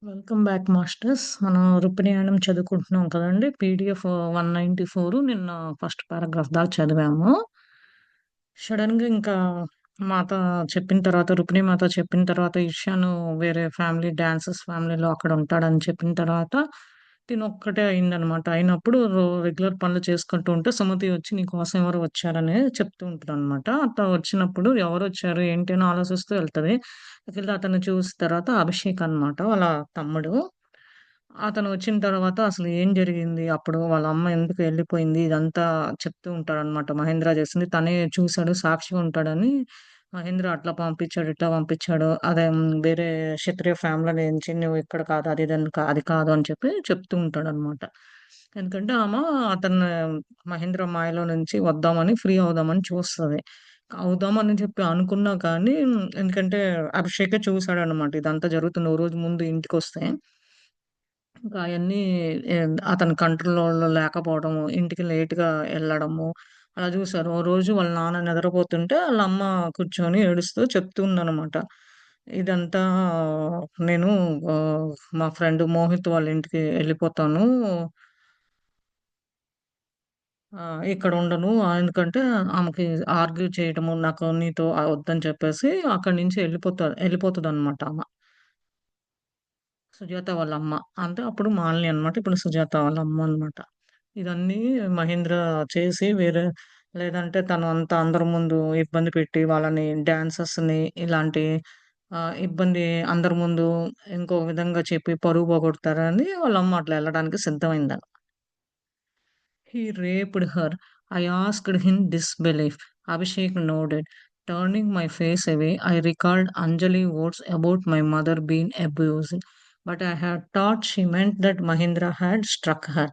Welcome back masters. మనం రుపినియనం చదువుకుంటున్నాం కదండీ! పీడీఎఫ్ 194 నిన్న ఫస్ట్ పారాగ్రాఫ్ దాకా చదివాము. సడెన్‌గా ఇంకా మాత చెప్పిన తర్వాత మాత చెప్పిన తర్వాత ఇషాను వేరే ఫ్యామిలీ ఫ్యామిలీలో అక్కడ ఉంటాడని చెప్పిన తర్వాత తినొక్కటే అయిందనమాట. అయినప్పుడు రెగ్యులర్ పనులు చేసుకుంటూ ఉంటే సుమతి వచ్చి "నీకోసం ఎవరో వచ్చారని" చెప్తూ ఉంటదనమాట. అట్లా వచ్చినప్పుడు ఎవరొచ్చారు ఏంటి అని ఆలోచిస్తూ ఎళ్తది. వెళ్లి అతన్ని చూసిన తర్వాత అభిషేక్ అనమాట వాళ్ళ తమ్ముడు. అతను వచ్చిన తర్వాత అసలు ఏం జరిగింది? అప్పుడు వాళ్ళ అమ్మ ఎందుకు ఎళ్ళిపోయింది? ఇదంతా చెప్తూ ఉంటాడనమాట. మహేంద్ర చేసింది తనే చూసాడు, సాక్షిగా ఉంటాడని మహేంద్ర అట్లా పంపించాడు, ఇట్లా పంపించాడు. అదే వేరే క్షత్రియ ఫ్యామిలీ నుంచి నువ్వు ఇక్కడ కాదు, అది ఇది అని అది కాదు అని చెప్పి చెప్తూ ఉంటాడనమాట. ఎందుకంటే అతన్ని మహేంద్ర మాయలో నుంచి వద్దామని, ఫ్రీ అవుదామని చూస్తది. అవుదామని చెప్పి అనుకున్నా కానీ ఎందుకంటే అభిషేకే చూసాడనమాట. ఇదంతా జరుగుతుంది. ఓ రోజు ముందు ఇంటికొస్తే ఇంకా అయన్నీ అతని కంట్రోల్‌లో లేకపోవడము, ఇంటికి లేట్‌గా ఎళ్ళడము, అలా చూసారు. ఓ రోజు వాళ్ళ నాన్న నిద్రపోతుంటే ఆళ్ళమ్మ కూర్చొని ఏడుస్తూ చెప్తూ ఉందనమాట. ఇదంతా నేను ఆహ్, మా ఫ్రెండ్ మోహిత్ వాళ్ళ ఇంటికి ఎళ్ళిపోతాను. ఇక్కడ ఉండను. ఎందుకంటే ఆమెకి ఆర్గ్యూ చేయడము, నాకు నీతో వద్దని చెప్పేసి అక్కడి నుంచి ఎళ్ళిపోతదనమాట ఆమ. సుజాత వాళ్ళ అమ్మ. అంటే అప్పుడు మాలిని అన్నమాట. ఇప్పుడు సుజాత వాళ్ళ అమ్మ అన్నమాట. ఇదన్నీ మహేంద్ర చేసి లేదంటే తను అందరి ముందు ఇబ్బంది పెట్టి వాళ్ళని డాన్సర్స్‌ని ఇలాంటి ఇబ్బంది అందరి ముందు ఇంకో విధంగా చెప్పి పరువు పోగొడతారని వాళ్ళ అమ్మ అట్లా ఎళ్ళడానికి సిద్ధమైంది. He raped her. I asked in disbelief. Abhishek nodded. Turning my face away, I recalled Anjali's words about my mother being abused. But I had thought she meant that Mahindra had struck her.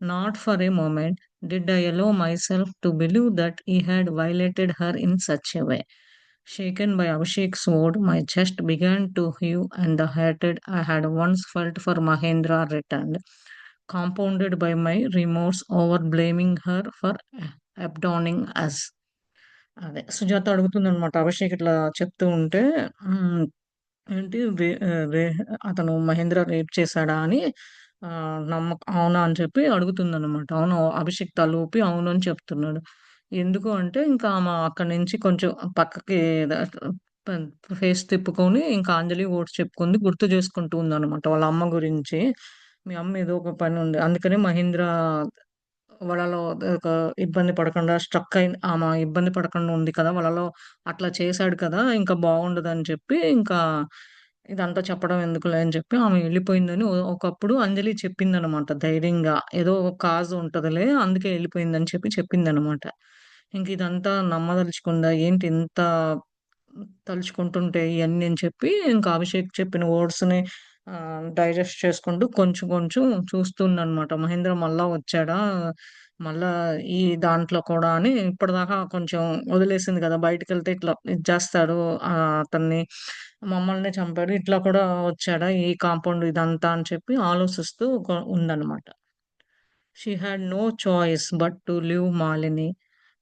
Not for a moment did I allow myself to believe that he had violated her in such a way. Shaken by Abhishek's word, my chest began to heave, and the hatred I had once felt for Mahendra returned, compounded by my remorse over blaming her for abandoning us. అదే సుజాత అడుగుతుందనమాట. అభిషేక్ ఇట్లా చెప్తూ ఉంటే హ్మ్. ఏంటి అతను Mahindra rape చేశాడా అని అవునా అని చెప్పి అడుగుతుందనమాట. అవును. అభిషేక్ తల ఊపి అవును అని చెప్తున్నాడు. ఎందుకు అంటే ఇంకా ఆమె అక్కడి నుంచి కొంచెం పక్కకి ద పన్ ఫేస్ తిప్పుకొని ఇంకా అంజలి వర్డ్స్ చెప్పుకుంది. గుర్తు చేసుకుంటూ ఉందనమాట వాళ్ళ అమ్మ గురించి. మీ అమ్మ ఏదో ఒక పని ఉంది. అందుకనే మహేంద్ర వలలో ఒక ఇబ్బంది పడకుండా ఆమె ఇబ్బంది పడకుండా ఉంది కదా! వలలో అట్లా చేశాడు కదా! ఇంకా బావుండదని చెప్పి ఇంకా ఇదంతా చెప్పడం ఎందుకులే అని చెప్పి ఆమె ఎళ్ళిపోయిందని ఒకప్పుడు అంజలి చెప్పిందనమాట ధైర్యంగా. ఏదో ఒక కాజ్ ఉంటదిలే అందుకే ఎళ్ళిపోయిందని చెప్పి చెప్పిందనమాట. ఇంక ఇదంతా నమ్మదలుచుకుందా ఏంటి ఇంత తలుచుకుంటుంటే ఇయన్నీ అని చెప్పి ఇంకా అభిషేక్ చెప్పిన వర్డ్స్‌ని డైజెస్ట్ చేసుకుంటూ కొంచెం కొంచెం చూస్తుందనమాట. మహేంద్ర మళ్ళా వచ్చాడా? మళ్ళా ఈ దాంట్లో కూడా అని ఇప్పటిదాకా కొంచెం వదిలేసింది కదా! బయటికెళ్తే ఇట్లా ఇది చేస్తాడు. అతన్ని మమ్మల్నే చంపాడు. ఇట్లా కూడా వచ్చాడా? ఈ కాంపౌండ్ ఇదంతా అని చెప్పి ఆలోచిస్తూ ఉందనమాట. She had no choice but to leave Malini.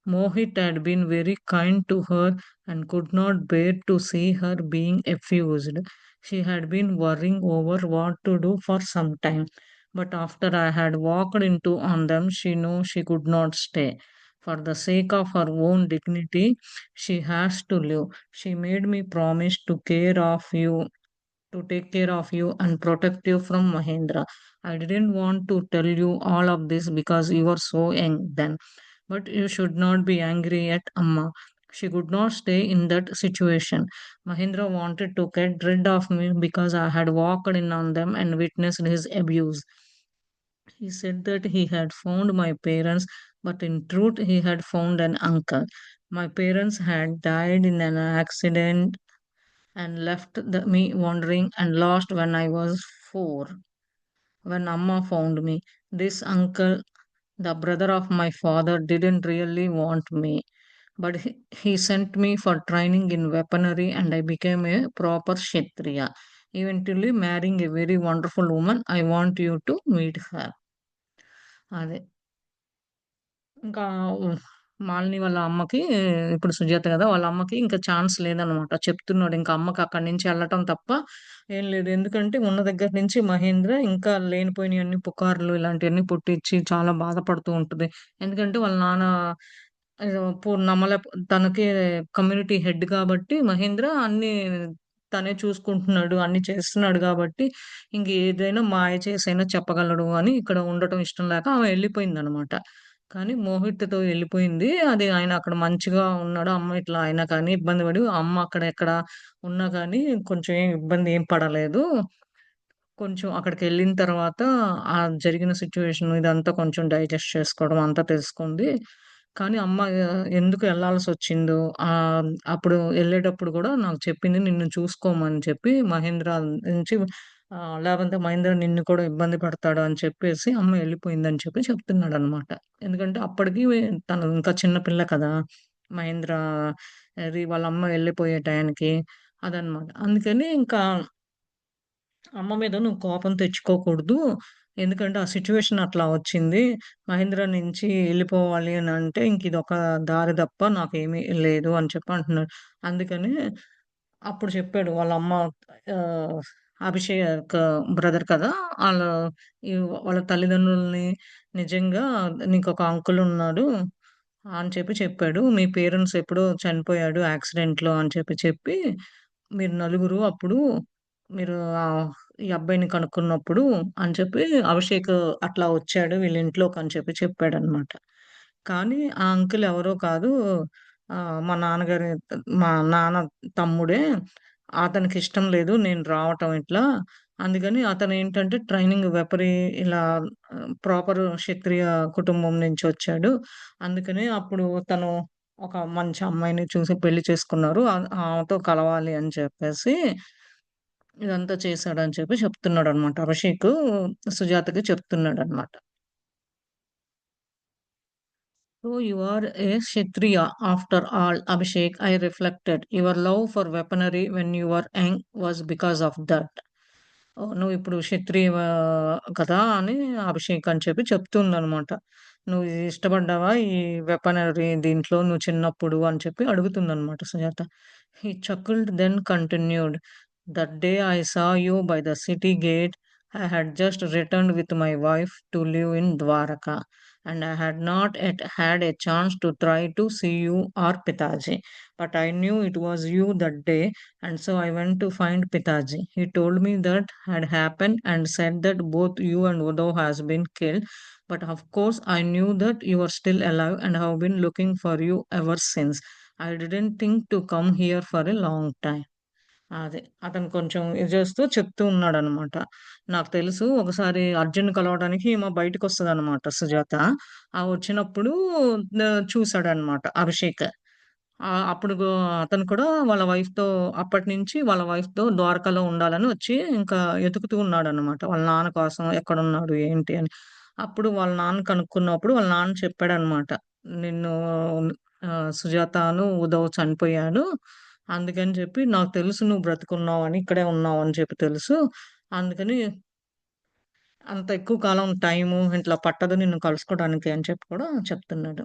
Mohit had been very kind to her and could not bear to see her being abused. She had been worrying over what to do for some time, but after I had walked into on them, she knew she could not stay. For the sake of her own dignity, she has to live. She made me promise to take care of you and protect you from Mahendra. I didn't want to tell you all of this because you were so young then. But you should not be angry at Amma. She could not stay in that situation. Mahendra wanted to get rid of me because I had walked in on them and witnessed his abuse. He said that he had found my parents, but in truth, he had found an uncle. My parents had died in an accident and left me wandering and lost when I was 4. When Amma found me, this uncle, the brother of my father, didn't really want me. But he sent me for training in weaponry and I became a proper Kshatriya. Eventually marrying a very wonderful woman. I want you to meet her. అదే. ఇంకా మాలిని వాళ్ళ అమ్మకి ఇప్పుడు సుజాత గదా! వాళ్ళ అమ్మకి ఇంకా chance లేదనమాట. చెప్తున్నాడు ఇంక అమ్మకి అక్కడి నుంచి ఎళ్ళటం తప్ప ఏం లేదు. ఎందుకంటే ఉన్న దగ్గర నుంచి మహేంద్ర ఇంకా లేనిపోయినయన్ని పుకార్లు ఇలాంటియన్నీ పుట్టిచ్చి చాలా బాధపడుతూ ఉంటది. ఎందుకంటే వాళ్ళ నాన్న నమ్మలే తనకి కమ్యూనిటీ హెడ్ కాబట్టి మహేంద్ర అన్నీ తనే చూసుకుంటున్నాడు. అన్నీ చేస్తున్నాడు గాబట్టి ఇంక ఏదైనా మాయ చేసైనా చెప్పగలడు అని ఇక్కడ ఉండటం ఇష్టం లేక ఆమె ఎళ్ళిపోయిందనమాట. కానీ మోహిత్‌తో ఎళ్ళిపోయింది. అది ఆయన అక్కడ మంచిగా ఉన్నాడు. అమ్మ ఇట్లా అయినా కానీ ఇబ్బంది పడి అమ్మ అక్కడ ఎక్కడ ఉన్నా కానీ కొంచెం ఏం ఇబ్బంది ఏం పడలేదు. కొంచెం అక్కడికెళ్ళిన తర్వాత ఆ జరిగిన సిట్యుయేషన్ ఇదంతా కొంచెం డైజెస్ట్ చేసుకోవడం అంతా తెలుసుకుంది. కానీ అమ్మ ఎందుకు ఎళ్ళాల్సొచ్చిందో అప్పుడు ఎళ్ళేటప్పుడు గూడా నాకు చెప్పింది నిన్ను చూసుకోమని చెప్పి మహేంద్ర నుంచి లేపోతే మహేంద్ర నిన్ను కూడా ఇబ్బంది పెడతాడు అని చెప్పేసి అమ్మ ఎళ్ళిపోయిందని చెప్పి చెప్తున్నాడనమాట. ఎందుకంటే అప్పటికి తను ఇంకా చిన్న పిల్ల కదా! మహేంద్ర వాళ్ళ అమ్మ ఎళ్ళిపోయే టయానికి అదనమాట. అందుకని ఇంకా అమ్మ మీద నువ్వు కోపం తెచ్చుకోకూడదు. ఎందుకంటే, ఆ సిట్యుయేషన్ అట్లా వచ్చింది. మహేంద్ర నుంచి ఎళ్ళిపోవాలి అనంటే, ఇంకిదొక దారి తప్ప నాకేమీ లేదు అని చెప్పి అంటున్నాడు. అందుకని అప్పుడు చెప్పాడు వాళ్ళమ్మ ఆహ్, అభిషేక్ బ్రదర్ కదా! ఆళ్ళ ఈ వాళ్ళ తల్లిదండ్రులని నిజంగా నీకొక అంకుల్ ఉన్నాడు అని చెప్పి చెప్పాడు. మీ పేరెంట్స్ ఎప్పుడో చనిపోయాడు యాక్సిడెంట్‌లో అని చెప్పి, మీరు నలుగురు అప్పుడు మీరు ఈ అబ్బాయిని కనుక్కున్నప్పుడు అని చెప్పి అభిషేక్ అట్లా వచ్చాడు వీళ్ళ ఇంట్లోకని చెప్పాడనమాట. కానీ ఆ అంకుల్ ఎవరో కాదు. మా నాన్నగారి మా నాన్న తమ్ముడే. అతనికిష్టం లేదు నేను రావటం ఇట్లా. అందుకని అతనేంటంటే ట్రైనింగ్ ఇలా ప్రాపర్ క్షత్రియ కుటుంబం నుంచొచ్చాడు. అందుకని అప్పుడు తను ఒక మంచి అమ్మాయిని చూసి పెళ్లి చేసుకున్నారు. ఆమెతో కలవాలి అని చెప్పేసి ఇదంతా చేశాడని చెప్పి చెప్తున్నాడనమాట. అభిషేకు సుజాతకి చెప్తున్నాడనమాట. So you are a Kshatriya after all, Abhishek, I reflected. Your love for weaponry when you were young was because of that. ఓహ్! నువ్విప్పుడు క్షత్రియువా కదా! అని అభిషేక్ అని చెప్పి చెప్తుందనమాట. నువ్వు ఇది ఇష్టపడ్డావా? ఈ వెపనరీ దీంట్లో నువ్వు చిన్నప్పుడు అని చెప్పి అడుగుతుందనమాట సుజాత. హి chuckled then continued. That day I saw you by the city gate. I had just returned with my wife to live in Dwaraka, and I had not yet had a chance to try to see you or Pitaji. But I knew it was you that day, and so I went to find Pitaji. He told me that had happened and said that both you and Uddhav has been killed. But of course, I knew that you are still alive and have been looking for you ever since. I didn't think to come here for a long time. అదే. అతను కొంచెం ఇది చేస్తూ చెప్తూ ఉన్నాడనమాట. నాకు తెలుసు ఒకసారి అర్జున్‌ని కలవడానికి ఈమె బయటికొస్తదనమాట సుజాత. వచ్చినప్పుడు చూసాడనమాట అభిషేక్. అప్పుడు అతను కూడా వాళ్ళ వైఫ్‌తో అప్పటినుంచి వాళ్ళ వైఫ్‌తో ద్వారకాలో ఉండాలని వచ్చి ఇంకా ఎతుకుతూ ఉన్నాడనమాట. వాళ్ళ నాన్న కోసం ఎక్కడున్నాడు? ఏంటి? అని. అప్పుడు వాళ్ళ నాన్న కనుక్కున్నప్పుడు వాళ్ళ నాన్న చెప్పాడనమాట. నిన్ను సుజాతను, ఉదవ్ చనిపోయాడు. అందుకని చెప్పి నాకు తెలుసు నువ్వు బ్రతికున్నావని, ఇక్కడే ఉన్నావని చెప్పి తెలుసు. అందుకని అంత ఎక్కువ కాలం టైము ఇట్లా పట్టదు నిన్ను కలుసుకోవడానికి అని చెప్పి కూడా చెప్తున్నాడు.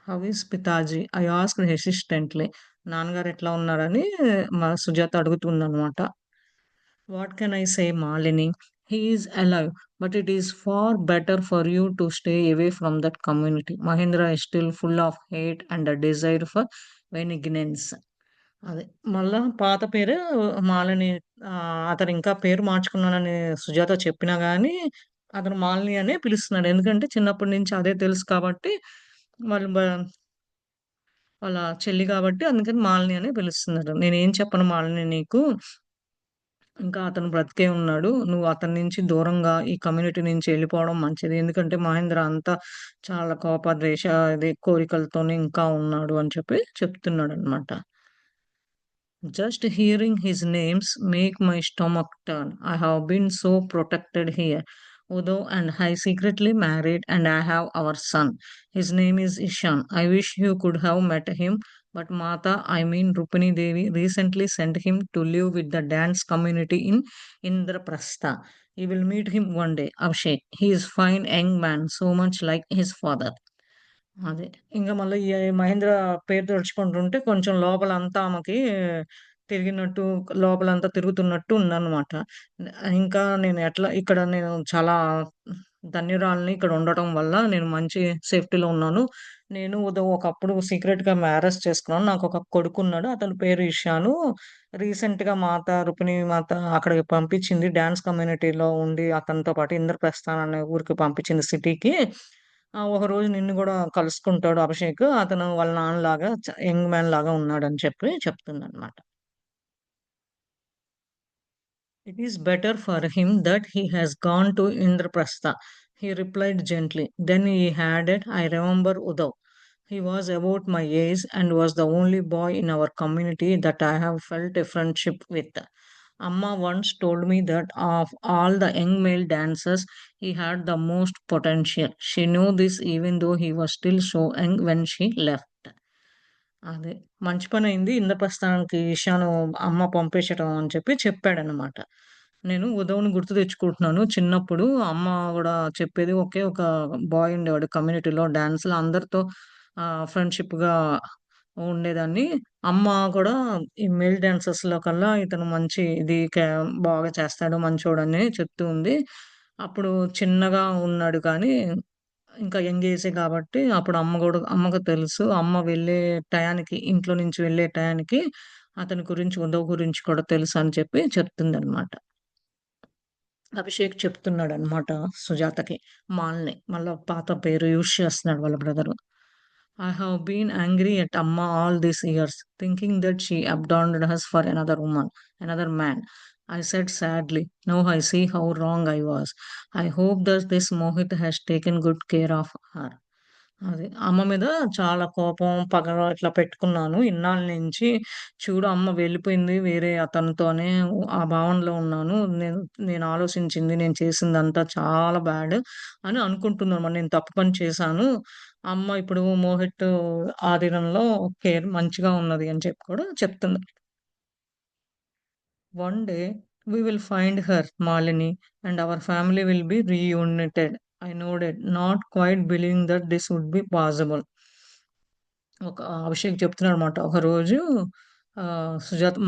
హౌ ఈస్ పితాజీ? I asked hesitantly. నాన్నగారు ఎట్లా ఉన్నారని మా Sujatha అడుగుతుందనమాట. What can I say, Malini? He is alive, but it is far better for you to stay away from that community. Mahendra is still full of hate and a desire for vengeance. అదే. మళ్ళా పాత పేరు మాలిని అతను ఇంకా పేరు మార్చుకున్నానని సుజాత చెప్పినా గానీ, అతను మాలిని అనే పిలుస్తున్నాడు. ఎందుకంటే చిన్నప్పటి నుంచి అదే తెలుసు కాబట్టి, వాళ్ళు వాళ్ళ చెల్లి గాబట్టి అందుకని మాలిని అనే పిలుస్తున్నారు. నేనేం చెప్పను మాలిని నీకు ఇంకా అతను బ్రతికే ఉన్నాడు. నువ్వు అతని నుంచి దూరంగా ఈ కమ్యూనిటీ నుంచి ఎళ్ళిపోవడం మంచిది. ఎందుకంటే మహేంద్ర అంతా చాలా కోపద్వేష కోరికలతోని ఇంకా ఉన్నాడు అని చెప్పి చెప్తున్నాడనమాట. Just hearing his names make my stomach turn. I have been so protected here. Udo and I secretly married and I have our son. His name is Ishan. I wish you could have met him, but Mata, I mean Rupini Devi, recently sent him to live with the dance community in Indraprastha. You will meet him one day, Abhishek. He is fine young man, so much like his father. అదే. ఇంక మళ్ళీ ఈ మహేంద్ర పేరు తలుచుకుంటుంటే కొంచెం లోపలంతా ఆమెకి తిరిగినట్టు, లోపలంతా తిరుగుతున్నట్టు ఉందనమాట. ఇంకా నేను ఎట్లా ఇక్కడ నేను చాలా ధన్యురాలిని ఇక్కడ ఉండటం వల్ల నేను మంచి సేఫ్టీలో ఉన్నాను. నేను ఒకప్పుడు సీక్రెట్‌గా మ్యారేజ్ చేసుకున్నాను. నాకొక కొడుకున్నాడు. అతని పేరు ఇషాను. రీసెంట్‌గా మాత, రుక్మిణి మాత అక్కడికి పంపించింది. డాన్స్ కమ్యూనిటీలో ఉండి అతనితో పాటు ఇంద్రప్రస్థాన్ అనే ఊరికి పంపించింది సిటీకి. ఒకరోజు నిన్ను గూడా కలుసుకుంటాడు అభిషేక్. అతను వాళ్ళ నాన్నలాగా యంగ్ మ్యాన్ లాగా ఉన్నాడని చెప్పి చెప్తుందనమాట. "It is better for him that he has gone to Indraprastha," he replied gently. Then he added, "I remember Uddhav. He was about my age and was the only boy in our community that I have felt a friendship with. Amma once told me that of all the young male dancers, he had the most potential. She knew this even though he was still so young when she left." అదే. మంచి పనయింది. ఇంద్రప్రస్థానానికి ఇషాను అమ్మ పంపించటం అని చెప్పి చెప్పాడనమాట. నేను ఉదవ్‌ని గుర్తు తెచ్చుకుంటున్నాను. చిన్నప్పుడు అమ్మ గూడా చెప్పేది ఒకే ఒక బాయ్ ఉండేవాడు కమ్యూనిటీలో డాన్స్‌లో అందరితో ఫ్రెండ్‌షిప్‌గా ఉండేదాన్ని. అమ్మ కూడా ఈ మేల్ డాన్సర్స్‌లో కల్లా ఇతను మంచి ఇది బాగా చేస్తాడు, మంచోడని చెప్తూ ఉంది. అప్పుడు చిన్నగా ఉన్నాడు కానీ ఇంకా యంగ్ ఏజే గాబట్టి, అప్పుడు అమ్మకు తెలుసు. అమ్మ వెళ్ళే టయానికి, ఇంట్లో నుంచి వెళ్ళే టయానికి అతని గురించి, ఉదవ్ గురించి కూడా తెలుసని చెప్పి చెప్తుందనమాట. అభిషేక్ చెప్తున్నాడనమాట సుజాతకి. మాల్‌ని. మళ్ళా పాత పేరు యూజ్ చేస్తున్నాడు వాళ్ళ brother. "I have been angry at Amma all these years, thinking that she abandoned us for another man," I said sadly. "Now I see how wrong I was. I hope that this Mohit has taken good care of her." అది. అమ్మ మీద చాలా కోపం, పగ ఇట్లా పెట్టుకున్నాను ఇన్నాళ్ళ నుంచి. చూడు అమ్మ వెళ్ళిపోయింది వేరే అతనితోనే ఆ భావనలో ఉన్నాను. నేను ఆలోచించింది, నేను చేసిందంతా చాలా బ్యాడ్ అని అనుకుంటున్నాను. నేను తప్పు పని చేశాను. అమ్మ ఇప్పుడు మోహిత్ ఆధీనంలో మంచిగా ఉన్నది అని చెప్పి కూడా చెప్తుంది. "One day we will find her, Malini, and our family will be reunited." I nodded, not quite believing that this would be possible. Abhishek చెప్తున్నాడనమాట. ఒకరోజు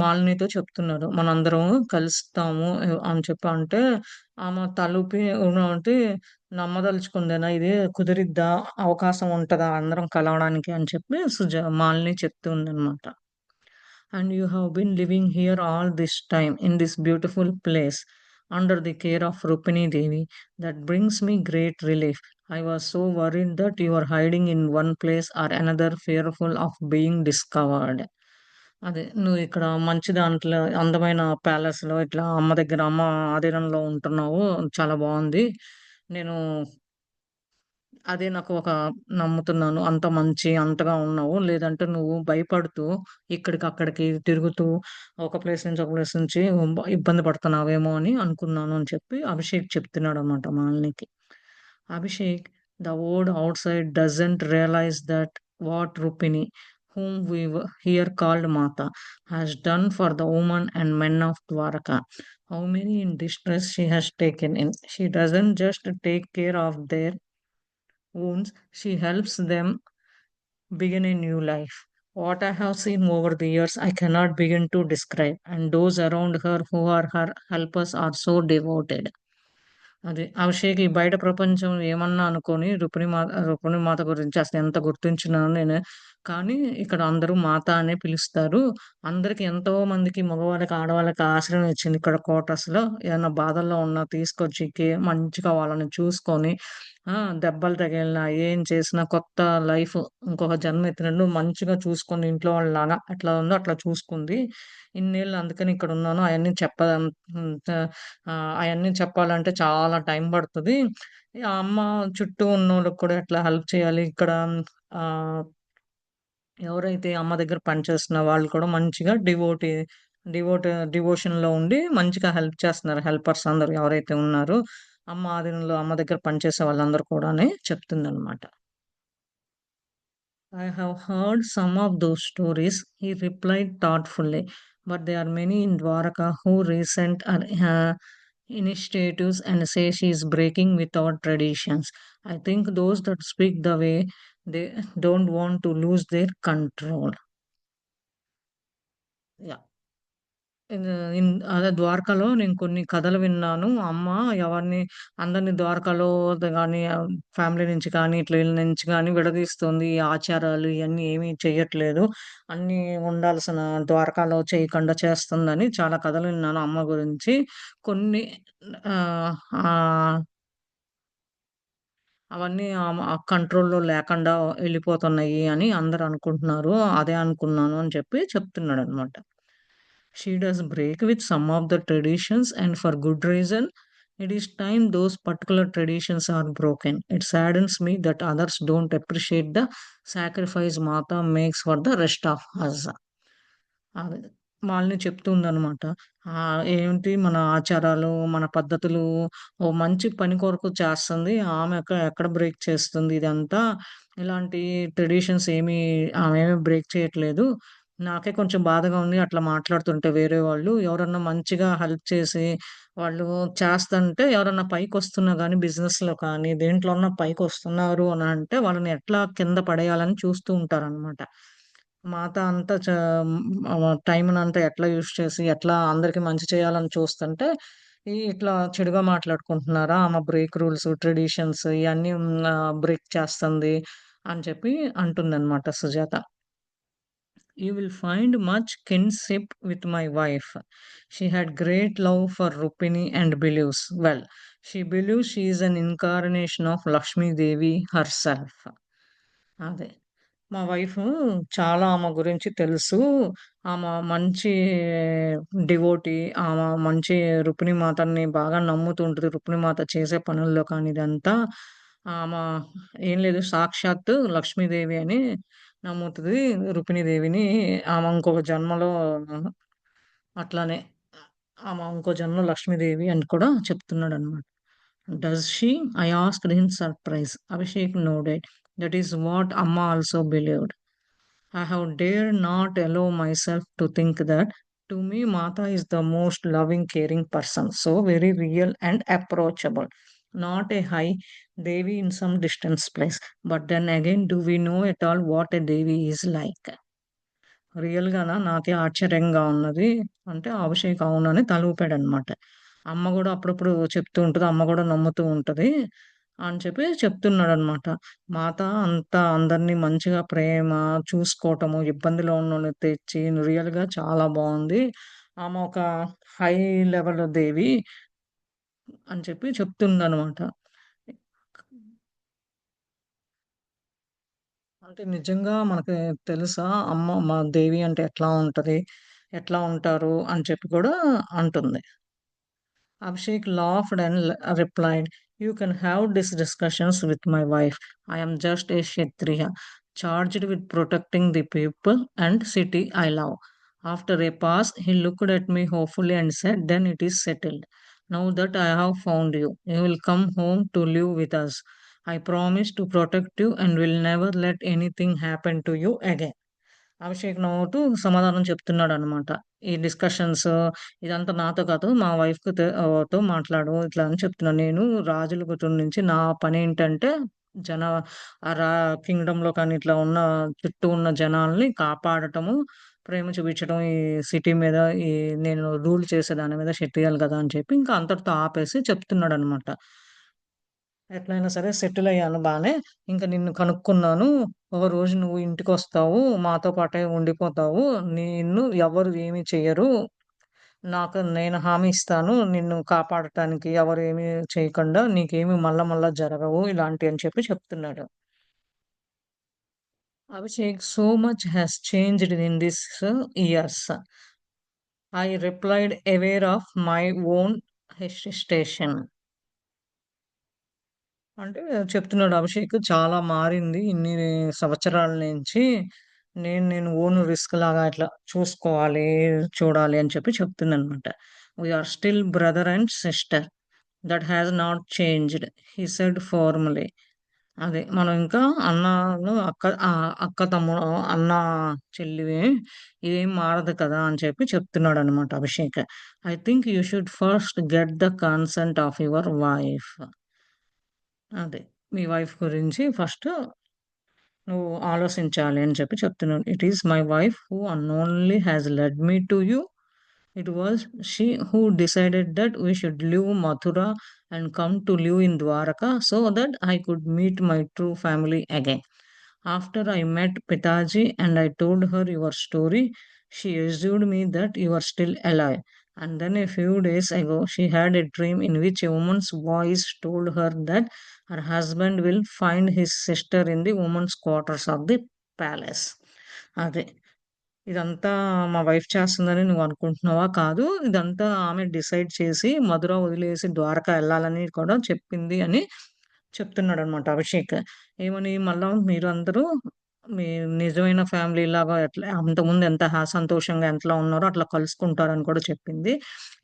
మాలినితో చెప్తున్నాడు. మనందరం కలుస్తాము అని చెప్పి అంటే, ఆమె తలూపి అంటే నమ్మదలుచుకుందేనా ఇది కుదిరిద్దా? అవకాశం ఉంటదా అందరం కలవడానికి అని చెప్పి Malini చెప్తుందనమాట. "And you have been living here all this time in this beautiful place under the care of Rukmini Devi. That brings me great relief. I was so worried that you are hiding in one place or another, fearful of being discovered." అదే నువ్విక్కడ మంచి దాంట్లో అందమైన ప్యాలెస్‌లో ఇట్లా అమ్మ దగ్గర అమ్మ ఆధీనంలో ఉంటున్నావు. చాలా బావుంది. నేను అదే నాకు ఒక నమ్ముతున్నాను. అంత అంతగా ఉన్నావు. లేదంటే నువ్వు భయపడుతూ ఇక్కడికక్కడికి తిరుగుతూ ఒక ప్లేస్ నుంచి ఒక ప్లేస్ నుంచి ఇబ్బంది పడుతున్నావేమో అని అనుకున్నాను అని చెప్పి Abhishek చెప్తున్నాడన్నమాట మాలినికి. Abhishek, the world outside doesn't realize that what Rupini, whom here called Mata, has done for the women and men of Dwaraka. How many in distress she has taken in. She doesn't just take care of their wounds, she helps them begin a new life. What I have seen over the years, I cannot begin to describe, and those around her who are her helpers are so devoted. అది. అభిషేక్ ఈ బయట ప్రపంచం ఏమన్నా అనుకోని రుక్మిణి మాత గురించి అసలెంత గుర్తించినాను నేను. కానీ ఇక్కడ అందరూ మాత అనే పిలుస్తారు. అందరికి ఎంతో మందికి మగవాళ్ళకి, ఆడవాళ్ళకి ఆశ్రయం ఇచ్చింది ఇక్కడ క్వార్టర్స్‌లో. ఏదన్నా బాధల్లో ఉన్నా తీసుకొచ్చి మంచిగా వాళ్ళని చూసుకొని దెబ్బలు తగిలినా, ఏం చేసినా కొత్త లైఫ్ ఇంకొక జన్మ ఎత్తినట్టు మంచిగా చూసుకొని ఇంట్లో వాళ్ళలాగా ఎట్లా ఉందో అట్లా చూసుకుంది. ఇన్నేళ్ళు అందుకని ఇక్కడున్నాను. హ్మ్. అయన్నీ చెప్పాలంటే చాలా టైం పడతది. ఆ అమ్మ చుట్టూ ఉన్నోళ్ళకి కూడా ఎట్లా హెల్ప్ చేయాలి. ఇక్కడ ఆహ్, ఎవరైతే అమ్మ దగ్గర పనిచేస్తున్న వాళ్ళు కూడా మంచిగా డివోట్ డివోషన్‌లో ఉండి మంచిగా హెల్ప్ చేస్తున్నారు. హెల్పర్స్ అందరూ ఎవరైతే ఉన్నారో అమ్మ ఆధీనంలో అమ్మ దగ్గర పనిచేసే వాళ్ళందరూ కూడా అని చెప్తుందనమాట. "I have heard some of those stories," he replied thoughtfully, "but there are many in Dwaraka who resent her initiatives and say she is breaking with our traditions. I think those that speak the way they don't want to lose their control. Yeah! In in అదే ద్వారకలో నేను కొన్ని కథలు విన్నాను. అమ్మ ఎవరిని అందరిని ద్వారకలో గాని family నుంచి కానీ, ఇట్లా ఈళ్ళ నుంచి గాని విడదీస్తుంది. ఈ ఆచారాలు ఇయన్నీ ఏమి చెయ్యట్లేదు. అన్నీ ఉండాల్సిన ద్వారకాలో చేయకుండా చేస్తుందని చాలా కథలు విన్నాను అమ్మ గురించి. కొన్ని ఆహ్, ఆహ్, అవన్నీ కంట్రోల్‌లో లేకుండా ఎళ్ళిపోతున్నాయి అని అందరూ అనుకుంటున్నారు. అదే అనుకున్నాను అని చెప్పి చెప్తున్నాడనమాట. She does break with some of the traditions, and for good reason. It is time those particular traditions are broken. It saddens me that others don't appreciate the sacrifice Mata makes for the rest of us. అదే. మాలిని చెప్తుందనమాట. ఏంటి మన ఆచారాలు, మన పద్ధతులు ఓ మంచి పని కొరకు చేస్తుంది. ఆమె ఎక్కడ బ్రేక్ చేస్తుంది ఇదంతా. ఇలాంటి ట్రెడిషన్స్ ఆమేమి బ్రేక్ చేయట్లేదు. నాకే కొంచెం బాధగా ఉంది అట్లా మాట్లాడుతుంటే వేరే వాళ్ళు. ఎవరన్నా మంచిగా హెల్ప్ చేసి వాళ్ళు చేస్తంటే ఎవరన్నా పైకొస్తున్నా గానీ బిజినెస్‌లో కానీ, దేంట్లో అన్నా పైకొస్తున్నారు అనంటే వాళ్ళని ఎట్లా కింద పడేయాలని చూస్తూ ఉంటారనమాట. మాత అంతా టైమ్‌నంతా ఎట్లా యూజ్ చేసి, ఎట్లా అందరికి మంచి చేయాలని చూస్తుంటే, ఇట్లా చెడుగా మాట్లాడుకుంటున్నారా? ఆమె బ్రేక్ రూల్స్, ట్రెడిషన్స్ ఇయన్నీ బ్రేక్ చేస్తుంది అని చెప్పి అంటుందనమాట Sujatha. You will find much kinship with my wife. She had great love for Rupini and believes, well, she believes she is an incarnation of Lakshmi Devi herself. అదే. మా wife చాలా ఆమె గురించి తెలుసు. ఆమె మంచి డివోటీ. ఆమె మంచి రుక్మిణి మాతని బాగా నమ్ముతూ ఉంటది. రుక్మిణి మాత చేసే పనుల్లో కానీ ఇదంతా. ఆమె ఏం లేదు సాక్షాత్తు లక్ష్మీదేవి అని నమ్ముతది. రుక్మిణీదేవిని ఆమె ఇంకొక జన్మలో అట్లానే ఆమె ఇంకో జన్మలో లక్ష్మీదేవి అని కూడా చెప్తున్నాడన్నమాట. Does she? I asked in surprise. Abhishek nodded. That is what Amma also believed. I have dared not allow myself to think that. To me, Mata is the most loving, caring person. So very real and approachable. Not a high Devi in some distant place. But then again, do we know at all what a Devi is like? రియల్‌గానా? నాకే ఆశ్చర్యంగా ఉన్నది. అంటే అభిషేక్ అవునని తల ఊపాడనమాట. అమ్మ గూడా అప్పుడప్పుడు చెప్తూ ఉంటది. అమ్మ గూడా నమ్ముతూ ఉంటది. అని చెప్పి చెప్తున్నాడనమాట. మాత అంతా అందరిని మంచిగా ప్రేమ, చూసుకోవటము, ఇబ్బందిలో ఉన్నోళ్ళని తెచ్చి రియల్‌గా చాలా బావుంది. ఆమె ఒక హై లెవెల్ దేవి అని చెప్పి చెప్తుందనమాట. అంటే నిజంగా మనకి తెలుసా? మా దేవి అంటే ఎట్లా ఉంటది? ఎట్లా ఉంటారు? అని చెప్పి కూడా అంటుంది. Abhishek laughed and replied, "You can have these discussions with my wife. I am just a Kshatriya, charged with protecting the people and city I love." After a pause, he looked at me hopefully and said, "Then it is settled. Now that I have found you, you will come home to live with us. I promise to protect you and will never let anything happen to you again." Abhishek నవ్వుతూ సమాధానం చెప్తున్నాడనమాట. ఈ discussions ఇదంతా నాతో కాదు మా వైఫ్‌కి తో మాట్లాడు ఇట్లా అని చెప్తున్నాను. నేను రాజుల కుటుంబం నుంచి నా పనేంటంటే జన రా కింగ్‌డమ్‌లో కానీ ఇట్లా ఉన్న చుట్టూ ఉన్న జనాల్ని కాపాడటము, ప్రేమ చూపించడం ఈ సిటీ మీద ఈ నేను రూల్ చేసే దాని మీద షెట్టియాలి కదా! అని చెప్పి ఇంకా అంతటితో ఆపేసి చెప్తున్నాడనమాట. ఎట్లైనా సరే సెటిలయ్యాను బానే. ఇంక నిన్ను కనుక్కున్నాను. ఒకరోజు నువ్వు ఇంటికొస్తావు. మాతో పాటే ఉండిపోతావు. నిన్ను ఎవరు ఏమి చెయ్యరు. నేను హామీ ఇస్తాను. నిన్ను కాపాడటానికి ఎవరు ఏమి చేయకుండా నీకేమి మళ్ళా జరగవు ఇలాంటియని చెప్పి చెప్తున్నాడు. Abhishek so much has changed in this years. I replied aware of my own hesitation. అంటే చెప్తున్నాడు అభిషేక్ చాలా మారింది ఇన్ని సంవత్సరాల నుంచి. నేను ఓన్ రిస్క్ లాగా ఇట్లా చూడాలి అని చెప్పి చెప్తుందనమాట. "We are still brother and sister. That has not changed" he said formally. అదే మనం ఇంకా అక్క తమ్ముడు, అన్న చెల్లివి ఇదేం మారదు కదా! అని చెప్పి చెప్తున్నాడనమాట Abhishek. "I think you should first get the consent of your wife." అదే. మీ వైఫ్ గురించి ఫస్ట్ నువ్వు ఆలోచించాలి అని చెప్పి చెప్తున్నాడు. It is my wife who unknowingly has led me to you. It was she who decided that we should leave Mathura and come to live in Dwarka so that I could meet my true family again. After I met Pitaji and I told her your story, she assured me that you are still alive. And then a few days ago, she had a dream in which a woman's voice told her that her husband will find his sister in the women's quarters of the palace. అదే ఇదంతా మా wife చేస్తుందని నువ్వు అనుకుంటున్నావా? కాదు. ఇదంతా ఆమె decide చేసి మధుర వదిలేసి ద్వారకా ఎళ్ళాలని కూడా చెప్పింది అని చెప్తున్నాడనమాట అభిషేక్. ఏమని మళ్ళా మీరందరూ మీ నిజమైన ఫ్యామిలీలాగా ఎట్లా అంతకుముందు ఎంత సంతోషంగా ఎంతలా ఉన్నారో అట్లా కలుసుకుంటారని కూడా చెప్పింది.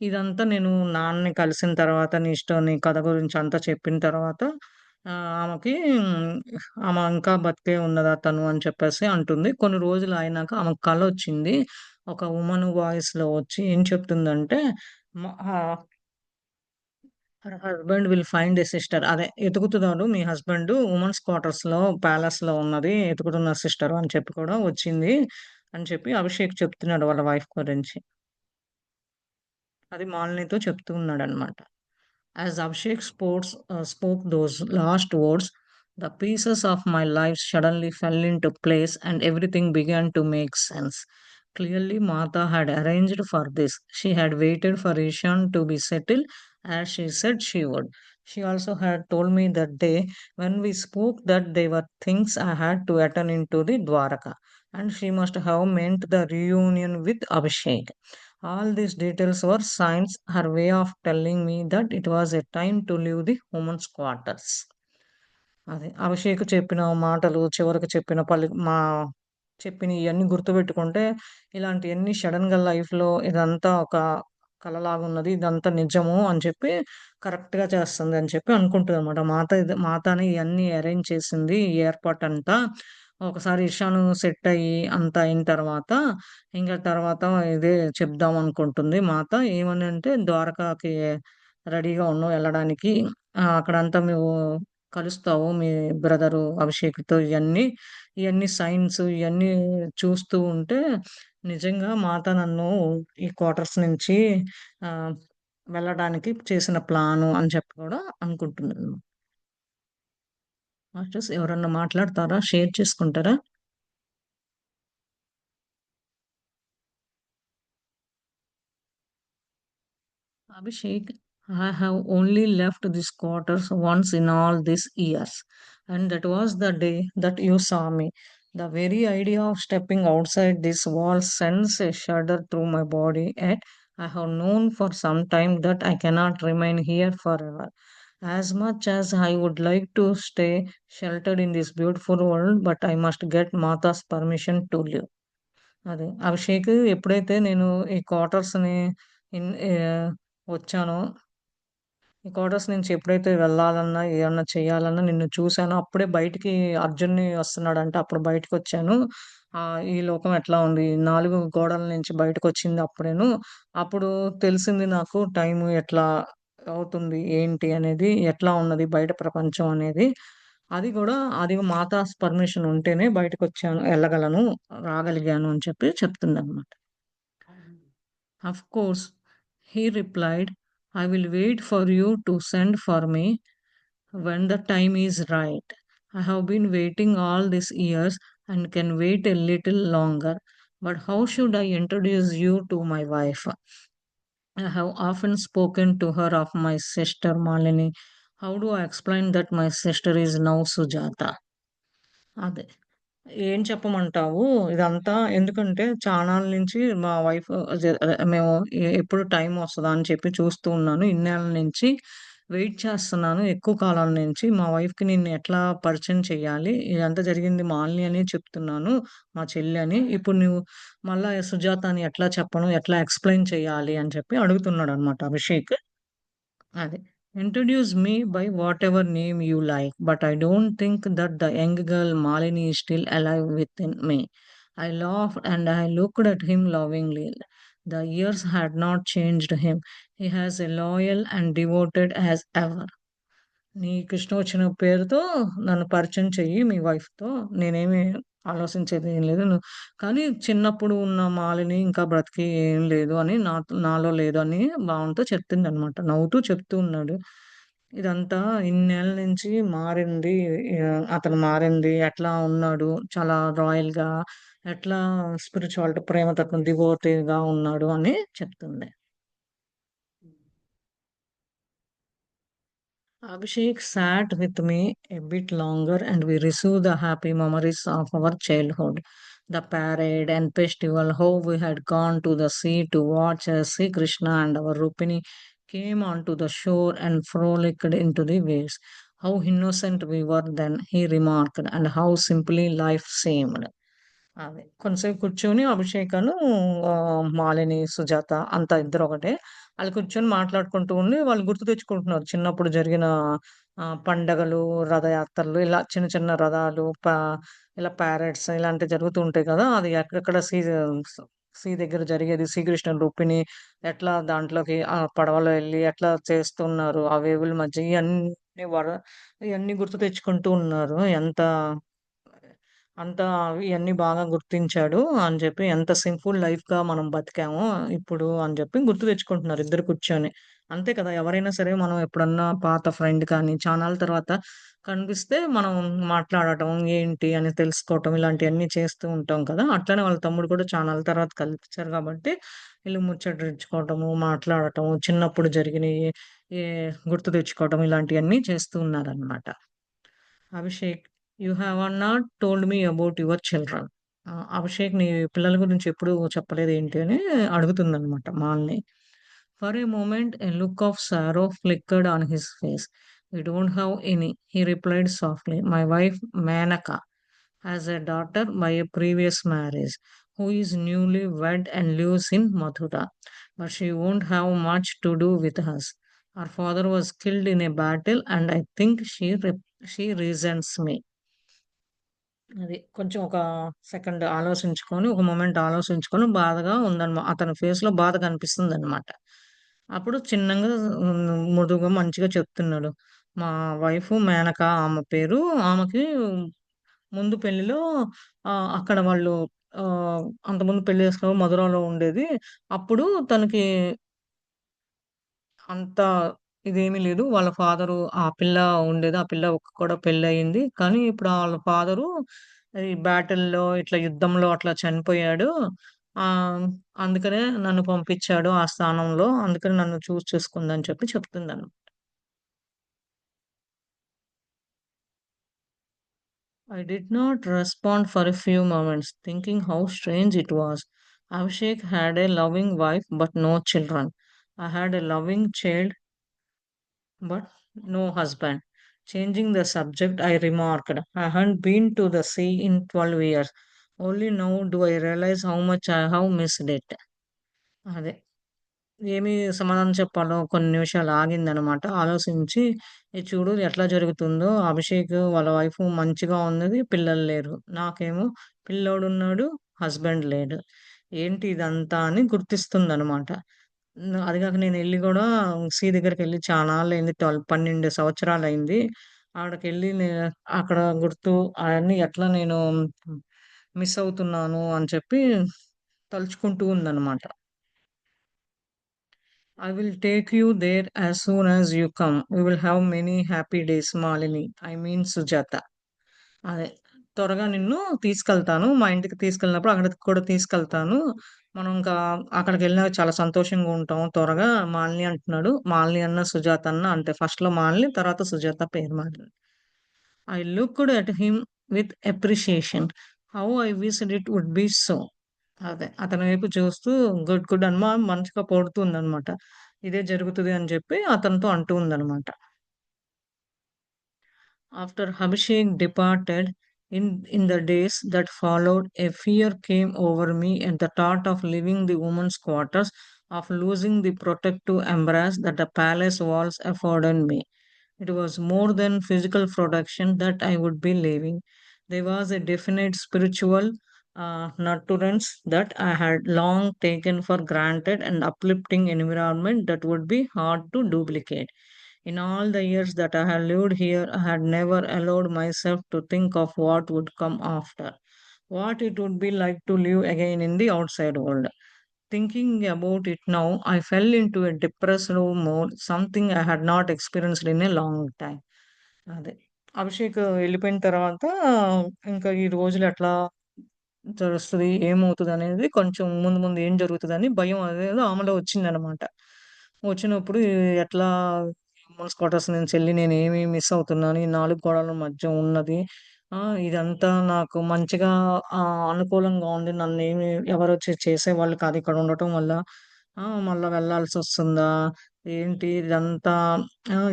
ఇదంతా నేను నాన్నని కలిసిన తర్వాత నీ ఇష్టం నీ కథ గురించి అంతా చెప్పిన తర్వాత ఆమెకి ఆమె ఇంకా బతికే ఉన్నదా తను అని చెప్పేసి అంటుంది. కొన్ని రోజులు అయినాక ఆమెకు కలొచ్చింది. ఒక వుమన్ వాయిస్‌లో వచ్చి ఏం చెప్తుందంటే మ ఆహ్ her husband will find a sister. అదే ఎతుకుతున్నాడు మీ హస్బెండ్ వుమెన్స్ క్వార్టర్స్‌లో పాలస్‌లో ఉన్నది. ఎతుకుతున్నారు సిస్టర్ అని చెప్పి కూడా వచ్చింది అని చెప్పి అభిషేక్ చెప్తున్నాడు వాళ్ళ వైఫ్ గురించి. అది మాలినితో చెప్తూ ఉన్నాడన్నమాట. As Abhishek spoke those last words, the pieces of my life suddenly fell into place and everything began to make sense. Clearly, Martha had arranged for this. She had waited for Ishan to be settled as she said she would. She also had told me that day when we spoke that there were things I had to attend into the Dwaraka, and she must have meant the reunion with Abhishek. All these details were signs, her way of telling me that it was a time to leave the women's quarters. అదే. అభిషేక్ చెప్పిన మాటలు, చివరకు చెప్పిన చెప్పినయి ఇయన్నీ గుర్తుపెట్టుకుంటే, ఇలాంటియన్నీ సడెన్‌గా లైఫ్‌లో ఇదంతా ఒక కలలాగున్నది. ఇదంతా నిజము అని చెప్పి కరెక్ట్‌గా చేస్తుంది అని చెప్పి అనుకుంటదనమాట. మాతనే ఇయన్నీ అరేంజ్ చేసింది. ఈ ఏర్పాటంతా. ఒకసారి ఇషాను సెట్ అయ్యి అంతా అయిన తర్వాత, ఇంక తర్వాత ఇదే చెప్దాం అనుకుంటుంది మాత. ఏమనంటే ద్వారకాకి రెడీగా ఉన్నాం ఎళ్ళడానికి. అక్కడంతా నువ్వు కలుస్తావు మీ బ్రదరు అభిషేక్‌తో ఇయన్నీ సైన్స్ ఇయన్నీ చూస్తూ ఉంటే, నిజంగా మాత నన్ను ఈ క్వార్టర్స్ నుంచి ఆహ్, వెళ్ళడానికి చేసిన ప్లాను అని చెప్పి కూడా అనుకుంటున్నాను. మాస్టర్స్ ఎవరన్నా మాట్లాడతారా? షేర్ చేసుకుంటారా? Abhishek, I have only left this quarters once in all these years, and that was the day that you saw me. The very idea of stepping outside this wall sends a shudder through my body, yet I have known for some time that I cannot remain here forever. As much as I would like to stay sheltered in this beautiful world, but I must get Mata's permission to live. అదే. అభిషేక్ ఎప్పుడైతే నేను ఈ క్వార్టర్స్‌ని వచ్చానో, ఈ quarters నుంచి ఎప్పుడైతే వెళ్ళాలన్నా, ఏమన్నా చేయాలన్నా నిన్ను చూసానో అప్పుడే బయటికి అర్జున్‌ని వస్తున్నాడంటే అప్పుడు బయటికొచ్చాను. ఈ లోకం ఎట్లా ఉంది, 4 గోడల నుంచి బయటకొచ్చింది అప్పుడేను. అప్పుడు తెలిసింది నాకు టైము ఎట్లా అవుతుంది, ఏంటి అనేది, ఎట్లా ఉన్నది బయట ప్రపంచం అనేది. అది గూడా అది మాతాస్ పర్మిషన్ ఉంటేనే బయటకొచ్చాను, ఎళ్ళగలను, రాగలిగాను అని చెప్పి చెప్తుందనమాట. Of course, he replied, I will wait for you to send for me when the time is right. I have been waiting all these years and can wait a little longer. But how should I introduce you to my wife? I have often spoken to her of my sister Malini. How do I explain that my sister is now Sujata? అదే. ఏం చెప్పమంటావు? ఇదంతా ఎందుకంటే చానాళ్ళ నుంచి మా wife అదే మేము ఎప్పుడు టైం వస్తదా అని చెప్పి చూస్తూ ఉన్నాను. ఇన్నేళ్ల నుంచి వెయిట్ చేస్తున్నాను. ఎక్కువ కాలం నుంచి మా వైఫ్‌కి నిన్ను ఎట్లా పరిచయం చేయాలి? ఇదంతా జరిగింది మాలిని అనే చెప్తున్నాను. మా చెల్లి అని. ఇప్పుడు నువ్వు మళ్ళా సుజాత అని ఎట్లా చెప్పను? ఎట్లా ఎక్స్‌ప్లెయిన్ చేయాలి? అని చెప్పి అడుగుతున్నాడన్నమాట అభిషేక్. అదే. Introduce me by whatever name you like, but I don't think that the young girl Malini is still alive within me. I laughed and I looked at him lovingly. The years had not changed him. He has a loyal and devoted as ever. నీకిష్టం వచ్చిన పేరుతో నన్ను పరిచయం చెయ్యి మీ వైఫ్‌తో. నేనేమి ఆలోచించేది ఏం లేదు. కానీ చిన్నప్పుడు ఉన్న మాలిని ఇంకా బ్రతికి ఏం లేదు అని నాలో లేదు అని భావనతో చెప్తుందనమాట. నవ్వుతూ చెప్తూ ఉన్నాడు. ఇదంతా ఇన్నేళ్ల నుంచి మారింది. అతను మారింది. ఎట్లా ఉన్నాడు, చాలా రాయల్‌గా, ఎట్లా స్పిరిచువాలిటీ ప్రేమతత్వం డివోటీగా ఉన్నాడు అని చెప్తుంది. Abhishek sat with me a bit longer and we received the happy memories of our childhood. The parade and festival, how we had gone to the sea to watch Sri Krishna and our Rupini came onto the shore and frolicked into the waves. How innocent we were then, he remarked, and how simply life seemed. అదే. కొంతసేపు కూర్చొని అభిషేకను మాలిని, సుజాత అంతా ఇద్దరొకటే. ఆళ్ళు కూర్చొని మాట్లాడుకుంటూ ఉండి వాళ్ళు గుర్తు తెచ్చుకుంటున్నారు. చిన్నప్పుడు జరిగిన పండగలు, రథయాత్రలు ఇలా చిన్న చిన్న రథాలు, ఇలా ప్యారెడ్స్ ఇలాంటివి జరుగుతూ ఉంటాయి కదా! అది ఎక్కడెక్కడ సీ దగ్గర జరిగేది. శ్రీకృష్ణుడు రుక్మిణి ఎట్లా దాంట్లోకి పడవలో ఎళ్లి ఎట్లా చేస్తున్నారు. ఆ వేవుల మధ్య ఇయన్నీ గుర్తు తెచ్చుకుంటూ ఉన్నారు. అంతా ఇయన్నీ బాగా గుర్తించాడు అని చెప్పి, ఎంత సింపుల్ లైఫ్‌గా మనం బతికామో ఇప్పుడు అని చెప్పి గుర్తు తెచ్చుకుంటున్నారు ఇద్దరు కూర్చొని. అంతే కదా! ఎవరైనా సరే మనం ఎప్పుడన్నా పాత ఫ్రెండ్ కానీ చాన్నాళ్ళ తర్వాత కనిపిస్తే మనం మాట్లాడటం, ఏంటి అని తెలుసుకోవటం ఇలాంటియన్నీ చేస్తూ ఉంటాం కదా! అట్లనే వాళ్ళ తమ్ముడు కూడా చాన్నాళ్ళ తర్వాత కలిసారు కాబట్టి వీళ్ళు ముచ్చటించుకోవటము, మాట్లాడటము, చిన్నప్పుడు జరిగినయి ఏ గుర్తు తెచ్చుకోవటం ఇలాంటియన్నీ చేస్తూ ఉన్నారనమాట. Abhishek, you have not told me about your children. Abhishek నీ పిల్లల గురించి ఎప్పుడు చెప్పలేదు ఏంటి అని అడుగుతుందనమాట మాల్ని. For a moment a look of sorrow flickered on his face. We don't have any, he replied softly. My wife Menaka has a daughter by a previous marriage who is newly wed and lives in Mathura. But she won't have much to do with us. Her father was killed in a battle, and I think she resents me. అది కొంచెం ఒక second ఆలోచించుకొని, ఒక moment ఆలోచించుకొని బాధగా అతని ఫేస్‌లో బాధ కనిపిస్తుందనమాట. అప్పుడు చిన్నంగా మృదువుగా మంచిగా చెప్తున్నాడు. మా వైఫు మేనక ఆమె పేరు. ఆమెకి ముందు పెళ్లిలో అక్కడ వాళ్ళు ఆహ్, అంతకుముందు పెళ్లి చేసుకున్నప్పుడు మధురలో ఉండేది. అప్పుడు తనకి అంత ఇదేమీ లేదు. వాళ్ళ ఫాదరు ఆ పిల్ల ఉండేది. ఆ పిల్లకి కూడా పెళ్లయింది. కానీ ఇప్పుడు ఆళ్ళ ఫాదరు ఈ బ్యాటిల్‌లో ఇట్లా యుద్ధంలో అట్లా చనిపోయాడు. ఆహ్, అందుకనే నన్ను పంపించాడు ఆ స్థానంలో. అందుకని నన్ను చేసుకుందని చెప్పి చెప్తుందను. I did not respond for a few moments, thinking how strange it was. Abhishek had a loving wife but no children. I had a loving child but no husband. Changing the subject, I remarked, I hadn't been to the sea in 12 years. Only now do I realize how much I have missed it. అదే. ఏమి సమాధానం చెప్పాలో కొన్ని నిమిషాలు ఆగిందనమాట. ఆలోచించి, ఇది చూడు ఎట్లా జరుగుతుందో అభిషేక్ వాళ్ళ వైఫ్ మంచిగా ఉన్నది. పిల్లలు లేరు. నాకేమో పిల్లోడున్నాడు. హస్బెండ్ లేడు. ఏంటి ఇదంతా అని గుర్తిస్తుందనమాట. అది గాక నేనెళ్లి గూడా సీ దగ్గరికెళ్లి చానాళ్ళయింది. 12 సంవత్సరాలయింది. ఆడకెళ్ళి అక్కడ గుర్తు అయన్నీ ఎట్లా నేను మిస్ అవుతున్నాను అని చెప్పి తలుచుకుంటూ ఉందనమాట. I will take you there as soon as you come. We will have many happy days, Malini. I mean Sujata. అదే. త్వరగా నిన్ను తీసుకెళ్తాను. మా ఇంటికి తీసుకెళ్ళినప్పుడు అక్కడికి కూడా తీసుకెళ్తాను. మనం ఇంకా అక్కడికెళ్ళినాక చాలా సంతోషంగా ఉంటాం. త్వరగా మాలిని అంటున్నాడు. మాలిని అన్న, సుజాత అన్న అంటే ఫస్ట్‌లో మాలిని, తర్వాత సుజాత పేరు మారింది. I looked at him with appreciation. How I wished it would be so. అదే. అతని వైపు చూస్తూ గుడ్ గుడ్ అని మంచిగా పొగుడుతుందనమాట. ఇదే జరుగుతది అని చెప్పి అతనితో అంటూ ఉందనమాట. After Abhishek departed, in the days that followed, a fear came over me at the thought of leaving the women's quarters, of losing the protective embrace that the palace walls afforded me. It was more than physical protection that I would be leaving. There was a definite spiritual nurturance that I had long taken for granted, and uplifting environment that would be hard to duplicate. In all the years that I had lived here, I had never allowed myself to think of what would come after, what it would be like to live again in the outside world. Thinking about it now, I fell into a depressive mode, something I had not experienced in a long time. అదే. అభిషేక్ వెళ్ళిపోయిన తర్వాత ఇంకా ఈ రోజులు ఎట్లా తెలుస్తది, ఏమవుతదనేది కొంచెం ముందు ముందు ఏం జరుగుతదని భయం అనేది ఆమెలో వచ్చిందనమాట. వచ్చినప్పుడు ఎట్లా ఉమెన్స్ క్వార్టర్స్ నుంచెళ్ళి నేనేమి మిస్ అవుతున్నాను. ఈ 4 గోడల మధ్య ఉన్నది. ఇదంతా నాకు మంచిగా అనుకూలంగా ఉంది. నన్నేమి ఎవరొచ్చి చేసేవాళ్ళు కాదు ఇక్కడ ఉండటం వల్ల. మళ్ళా వెళ్ళాల్సొస్తుందా? ఏంటి ఇదంతా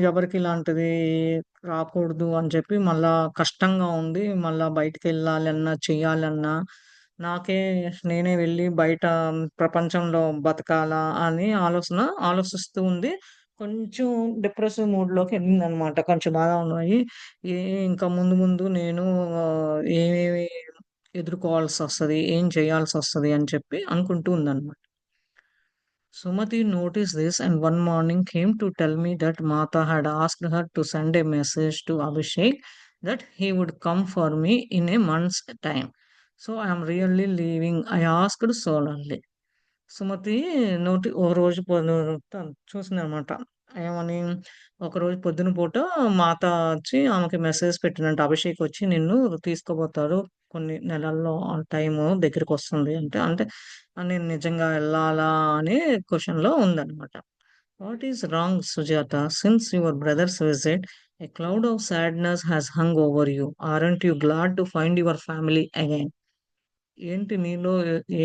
ఎవరికి ఇలాంటిది రాకూడదు అని చెప్పి మళ్ళా కష్టంగా ఉంది. మళ్ళా బయటికెళ్ళాలన్నా, చెయ్యాలన్నా నాకే నేనే వెళ్ళి బయట ప్రపంచంలో బతకాలా అని ఆలోచిస్తూ ఉంది. కొంచెం డిప్రెసివ్ మూడ్‌లోకి ఎళ్ళిందనమాట. కొంచెం బాగా ఉన్నాయి. ఏ ఇంకా ముందు ముందు నేను ఏమేమి ఎదుర్కోవాల్సొస్తది, ఏం చేయాల్సొస్తది అని చెప్పి అనుకుంటూ ఉందనమాట. Sumati noticed this and one morning came to tell me that Mata had asked her to send a message to Abhishek that he would come for me in a month's time. So I am really leaving. I asked solemnly. Sumathi ఓ రోజు చూసిందనమాట. ఏమని, ఒకరోజు పొద్దున పూట మాత వచ్చి ఆమెకి message పెట్టిందంట. Abhishek వచ్చి నిన్ను తీసుకోబోతారు. కొన్ని నెలల్లో టైము దగ్గరికొస్తుంది అంటే, అంటే నేను నిజంగా ఎళ్ళాలా అనే క్వెషన్‌లో ఉందనమాట. What is wrong Sujata? Since your brothers visit, a cloud of sadness has hung over you. Aren't you glad to find your family again? ఏంటి నీలో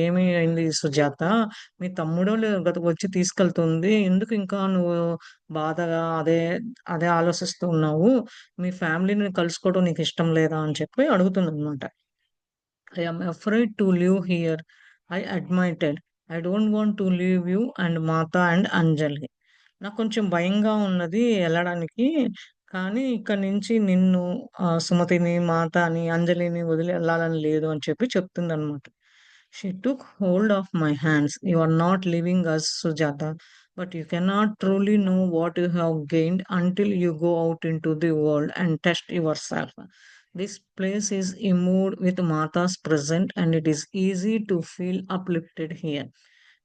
ఏమి అయింది సుజాత? మీ తమ్ముడో వచ్చి తీసుకెళ్తుంది. ఎందుకు ఇంకా నువ్వు బాధగా అదే ఆలోచిస్తూ ఉన్నావు? మీ ఫ్యామిలీని కలుసుకోవడం నీకిష్టం లేదా? అని చెప్పి అడుగుతుందనమాట. I am afraid to live here, I admitted. I don't want to leave you and Mata and Anjali. నాకు కొంచెం భయంగా ఉన్నది ఎళ్ళడానికి. కానీ ఇక్కడి నుంచి నిన్ను సుమతిని, మాతని, అంజలిని వదిలి ఎళ్ళాలని లేదు అని చెప్పి చెప్తుందనమాట. She took hold of my hands. You are not leaving us, Sujata, but you cannot truly know what you have gained until you go out into the world and test yourself. This place is imbued with Mata's presence and it is easy to feel uplifted here.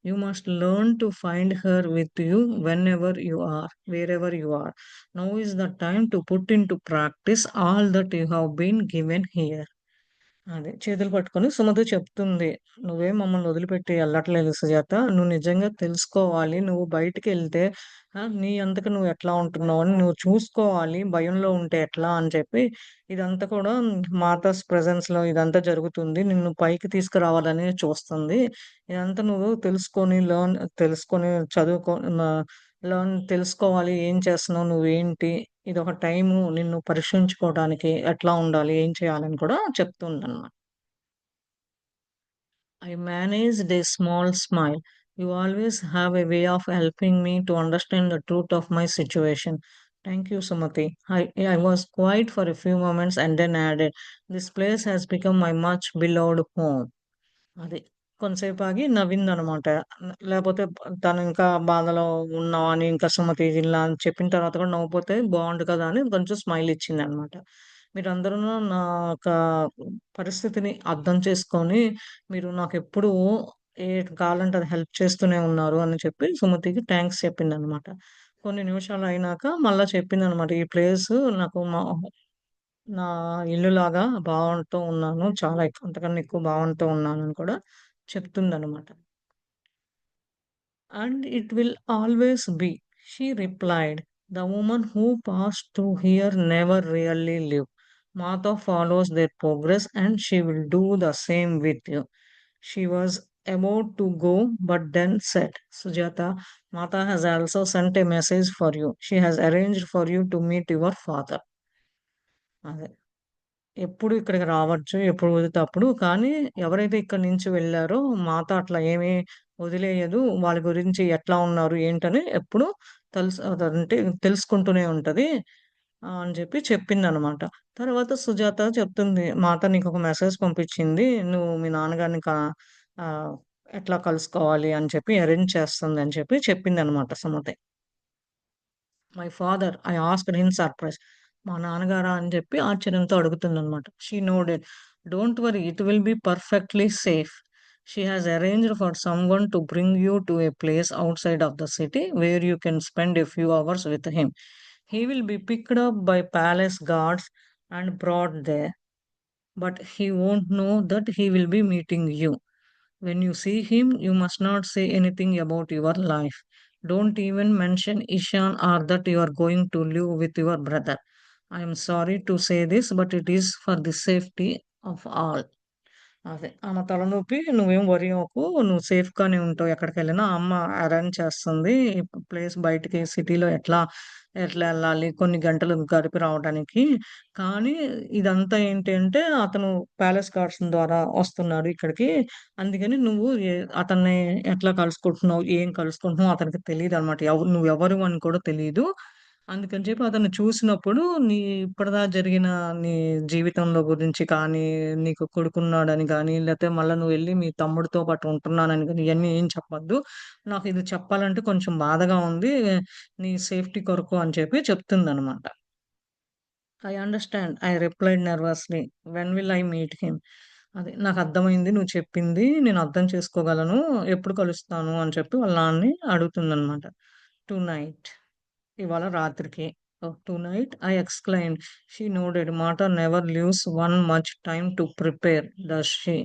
You must learn to find her with you whenever you are, wherever you are. Now is the time to put into practice all that you have been given here. అదే. చేతులు పట్టుకొని సుమతి చెప్తుంది. "నువ్వేం మమ్మల్ని వదిలిపెట్టి ఎళ్ళట్లేదు సుజాత. నువ్వు నిజంగా తెలుసుకోవాలి. నువ్వు బయటికెళ్తే నీ అంతట నువ్వు ఎట్లా ఉంటున్నావని నువ్వు చూసుకోవాలి. భయంలో ఉంటే ఎట్లా" అని చెప్పి ఇదంతా కూడా మాతాస్ ప్రెజెన్స్‌లో ఇదంతా జరుగుతుంది. నిన్ను పైకి తీసుకురావాలని చూస్తుంది. ఇదంతా నువ్వు తెలుసుకొని చదువుకో తెలుసుకోవాలి. ఏం చేస్తున్నావు? నువ్వేంటి? ఇదొక టైము నిన్ను పరీక్షించుకోవడానికి ఎట్లా ఉండాలి? ఏం చేయాలని కూడా చెప్తుందనమాట. I managed a small smile. You always have a way of helping me to understand the truth of my situation. Thank you, Sumati. I was quiet for a few moments and then added, this place has become my much beloved home. అది. కొంతసేపు ఆగి నవ్విందనమాట. లేపోతే తను ఇంకా బాధలో ఉన్నావు అని ఇంకా సుమతి ఇలా అని చెప్పిన తర్వాత కూడా నవ్వుపోతే బావుండు కదా! అని కొంచెం స్మైల్ ఇచ్చిందనమాట. మీరందరూను నా యొక్క పరిస్థితిని అర్థం చేసుకొని, మీరు నాకెప్పుడూ ఏ కావాలంటే అది హెల్ప్ చేస్తూనే ఉన్నారు అని చెప్పి సుమతికి థాంక్స్ చెప్పిందనమాట. కొన్ని నిమిషాలు అయినాక మళ్ళా చెప్పిందనమాట. ఈ ప్లేసు నాకు నా ఇల్లులాగా భావనతో ఉన్నాను. చాలా అంతకన్నా ఎక్కువ భావనతో ఉన్నానని కూడా చెప్తుందనమాట. And it will always be, she replied. The woman who passed through here never really lived. Martha follows their progress and she will do the same with you. She was about to go, but then said, Sujata, Martha has also sent a message for you. She has arranged for you to meet your father. అదే. ఎప్పుడు ఇక్కడికి రావచ్చు. ఎప్పుడు కుదిరితే అప్పుడు. కానీ ఎవరైతే ఇక్కడి నుంచి వెళ్లారో మాతో అట్లా ఏమీ వదిలేయదు. వాళ్ళ గురించి ఎట్లా ఉన్నారు, ఏంటని ఎప్పుడు అదంటే తెలుసుకుంటూనే ఉంటది. అని చెప్పి చెప్పిందనమాట. తర్వాత సుజాత చెప్తుంది. మాత నీకొక మెసేజ్ పంపించింది. నువ్వు మీ నాన్నగారిని ఆహ్, ఎట్లా కలుసుకోవాలి అని చెప్పి అరేంజ్ చేస్తుంది అని చెప్పి చెప్పిందనమాట Sumathi. My father I asked in surprise. మా నాన్నగారా అని చెప్పి ఆశ్చర్యంతో అడుగుతుందనమాట. She nodded. Don't worry it will be perfectly safe. She has arranged for someone to bring you to a place outside of the city where you can spend a few hours with him. He will be picked up by palace guards and brought there, but he won't know that he will be meeting you. When you see him, you must not say anything about your life. Don't even mention Ishan or that you are going to live with your brother. I am sorry to say this, but it is for the safety of all. అదే. ఆమె తలనొప్పి "నువ్వేం worry అవ్వకు. నువ్వు సేఫ్‌గానే ఉంటావు ఎక్కడికెళ్ళినా. అమ్మ arrange చేస్తుంది. ప్లేస్ బయటికి సిటీలో ఎట్లా ఎళ్ళాలి, కొన్ని గంటలు గడిపి రావడానికి. కానీ ఇదంతా ఏంటి అంటే అతను ప్యాలెస్ గార్డ్స్ ద్వారా వస్తున్నాడు ఇక్కడికి. అందుకని నువ్వు అతన్ని ఎట్లా కలుసుకుంటున్నావు, ఏం కలుసుకుంటున్నావో అతనికి తెలీదనమాట. నువ్వెవరు అని కూడా తెలీదు. అందుకని చెప్పి అతన్ని చూసినప్పుడు ఇప్పటిదాకా జరిగిన నీ జీవితంలో గురించి కానీ, నీకు కొడుకున్నాడని గానీ, లేతే మళ్ళా నువ్వెళ్లి మీ తమ్ముడితో పాటు ఉంటున్నానని గాని, ఇయన్నీ ఏం చెప్పొద్దు. నాకిది చెప్పాలంటే కొంచెం బాధగా ఉంది. నీ సేఫ్టీ కొరకు అని చెప్పి చెప్తుందనమాట. I understand. I replied nervously. When will I meet him? అది నాకర్థమైంది నువ్వు చెప్పింది. నేను అర్థం చేసుకోగలను. ఎప్పుడు కలుస్తాను అని చెప్పి వాళ్ళ నాన్నని అడుగుతుందనమాట. టునైట్. ఇవాళ రాత్రికి. Oh! Tonight I exclaimed. She nodded. Mata never leaves one much time to prepare does she?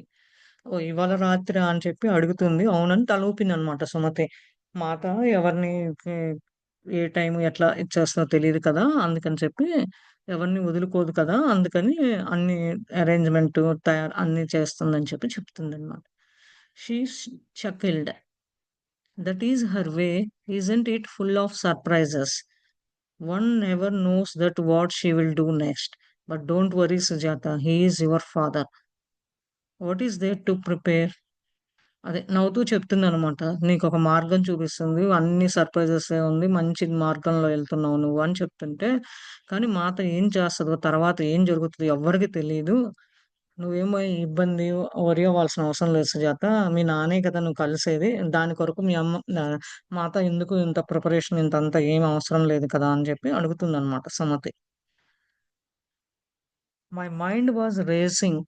Oh! ఇవాళ రాత్రా అని చెప్పి అడుగుతుంది. అవునని తల ఊపిందనమాట సుమతి. మాట ఎవరిని కి ఏ టైం ఎట్లా ఇచ్చేస్తదో తెలీదు కదా! అందుకని చెప్పి ఎవరిని వదులుకోదు కదా! అందుకని అన్ని అరేంజ్‌మెంటు అన్నీ చేస్తుందని చెప్పి చెప్తుందనమాట. She chuckled. That is her way, isn't it full of surprises? One never knows that what she will do next. But don't worry, Sujata, he is your father. What is there to prepare? అదే నవ్వుతూ చెప్తుందనమాట. నీకొక మార్గం చూపిస్తుంది. అన్ని సర్ప్రైజెసే ఉంది. మంచి మార్గంలో ఎళ్తున్నావు నువ్వు అని చెప్తుంటే, కానీ మాత ఏం చేస్తదో, తర్వాత ఏం జరుగుతదో ఎవ్వరికీ తెలీదు. నువ్వేమో ఇబ్బంది, వరీ అవ్వాల్సిన అవసరం లేదు సుజాత. మీ నాన్నే కదా నువ్వు కలిసేది. దాని కొరకు మీ అమ్మ మాత ఎందుకు ఇంత ప్రిపరేషన్ ఇంతంతా ఏమి అవసరం లేదు కదా! అని చెప్పి అడుగుతుందనమాట Sumathi. My mind was racing.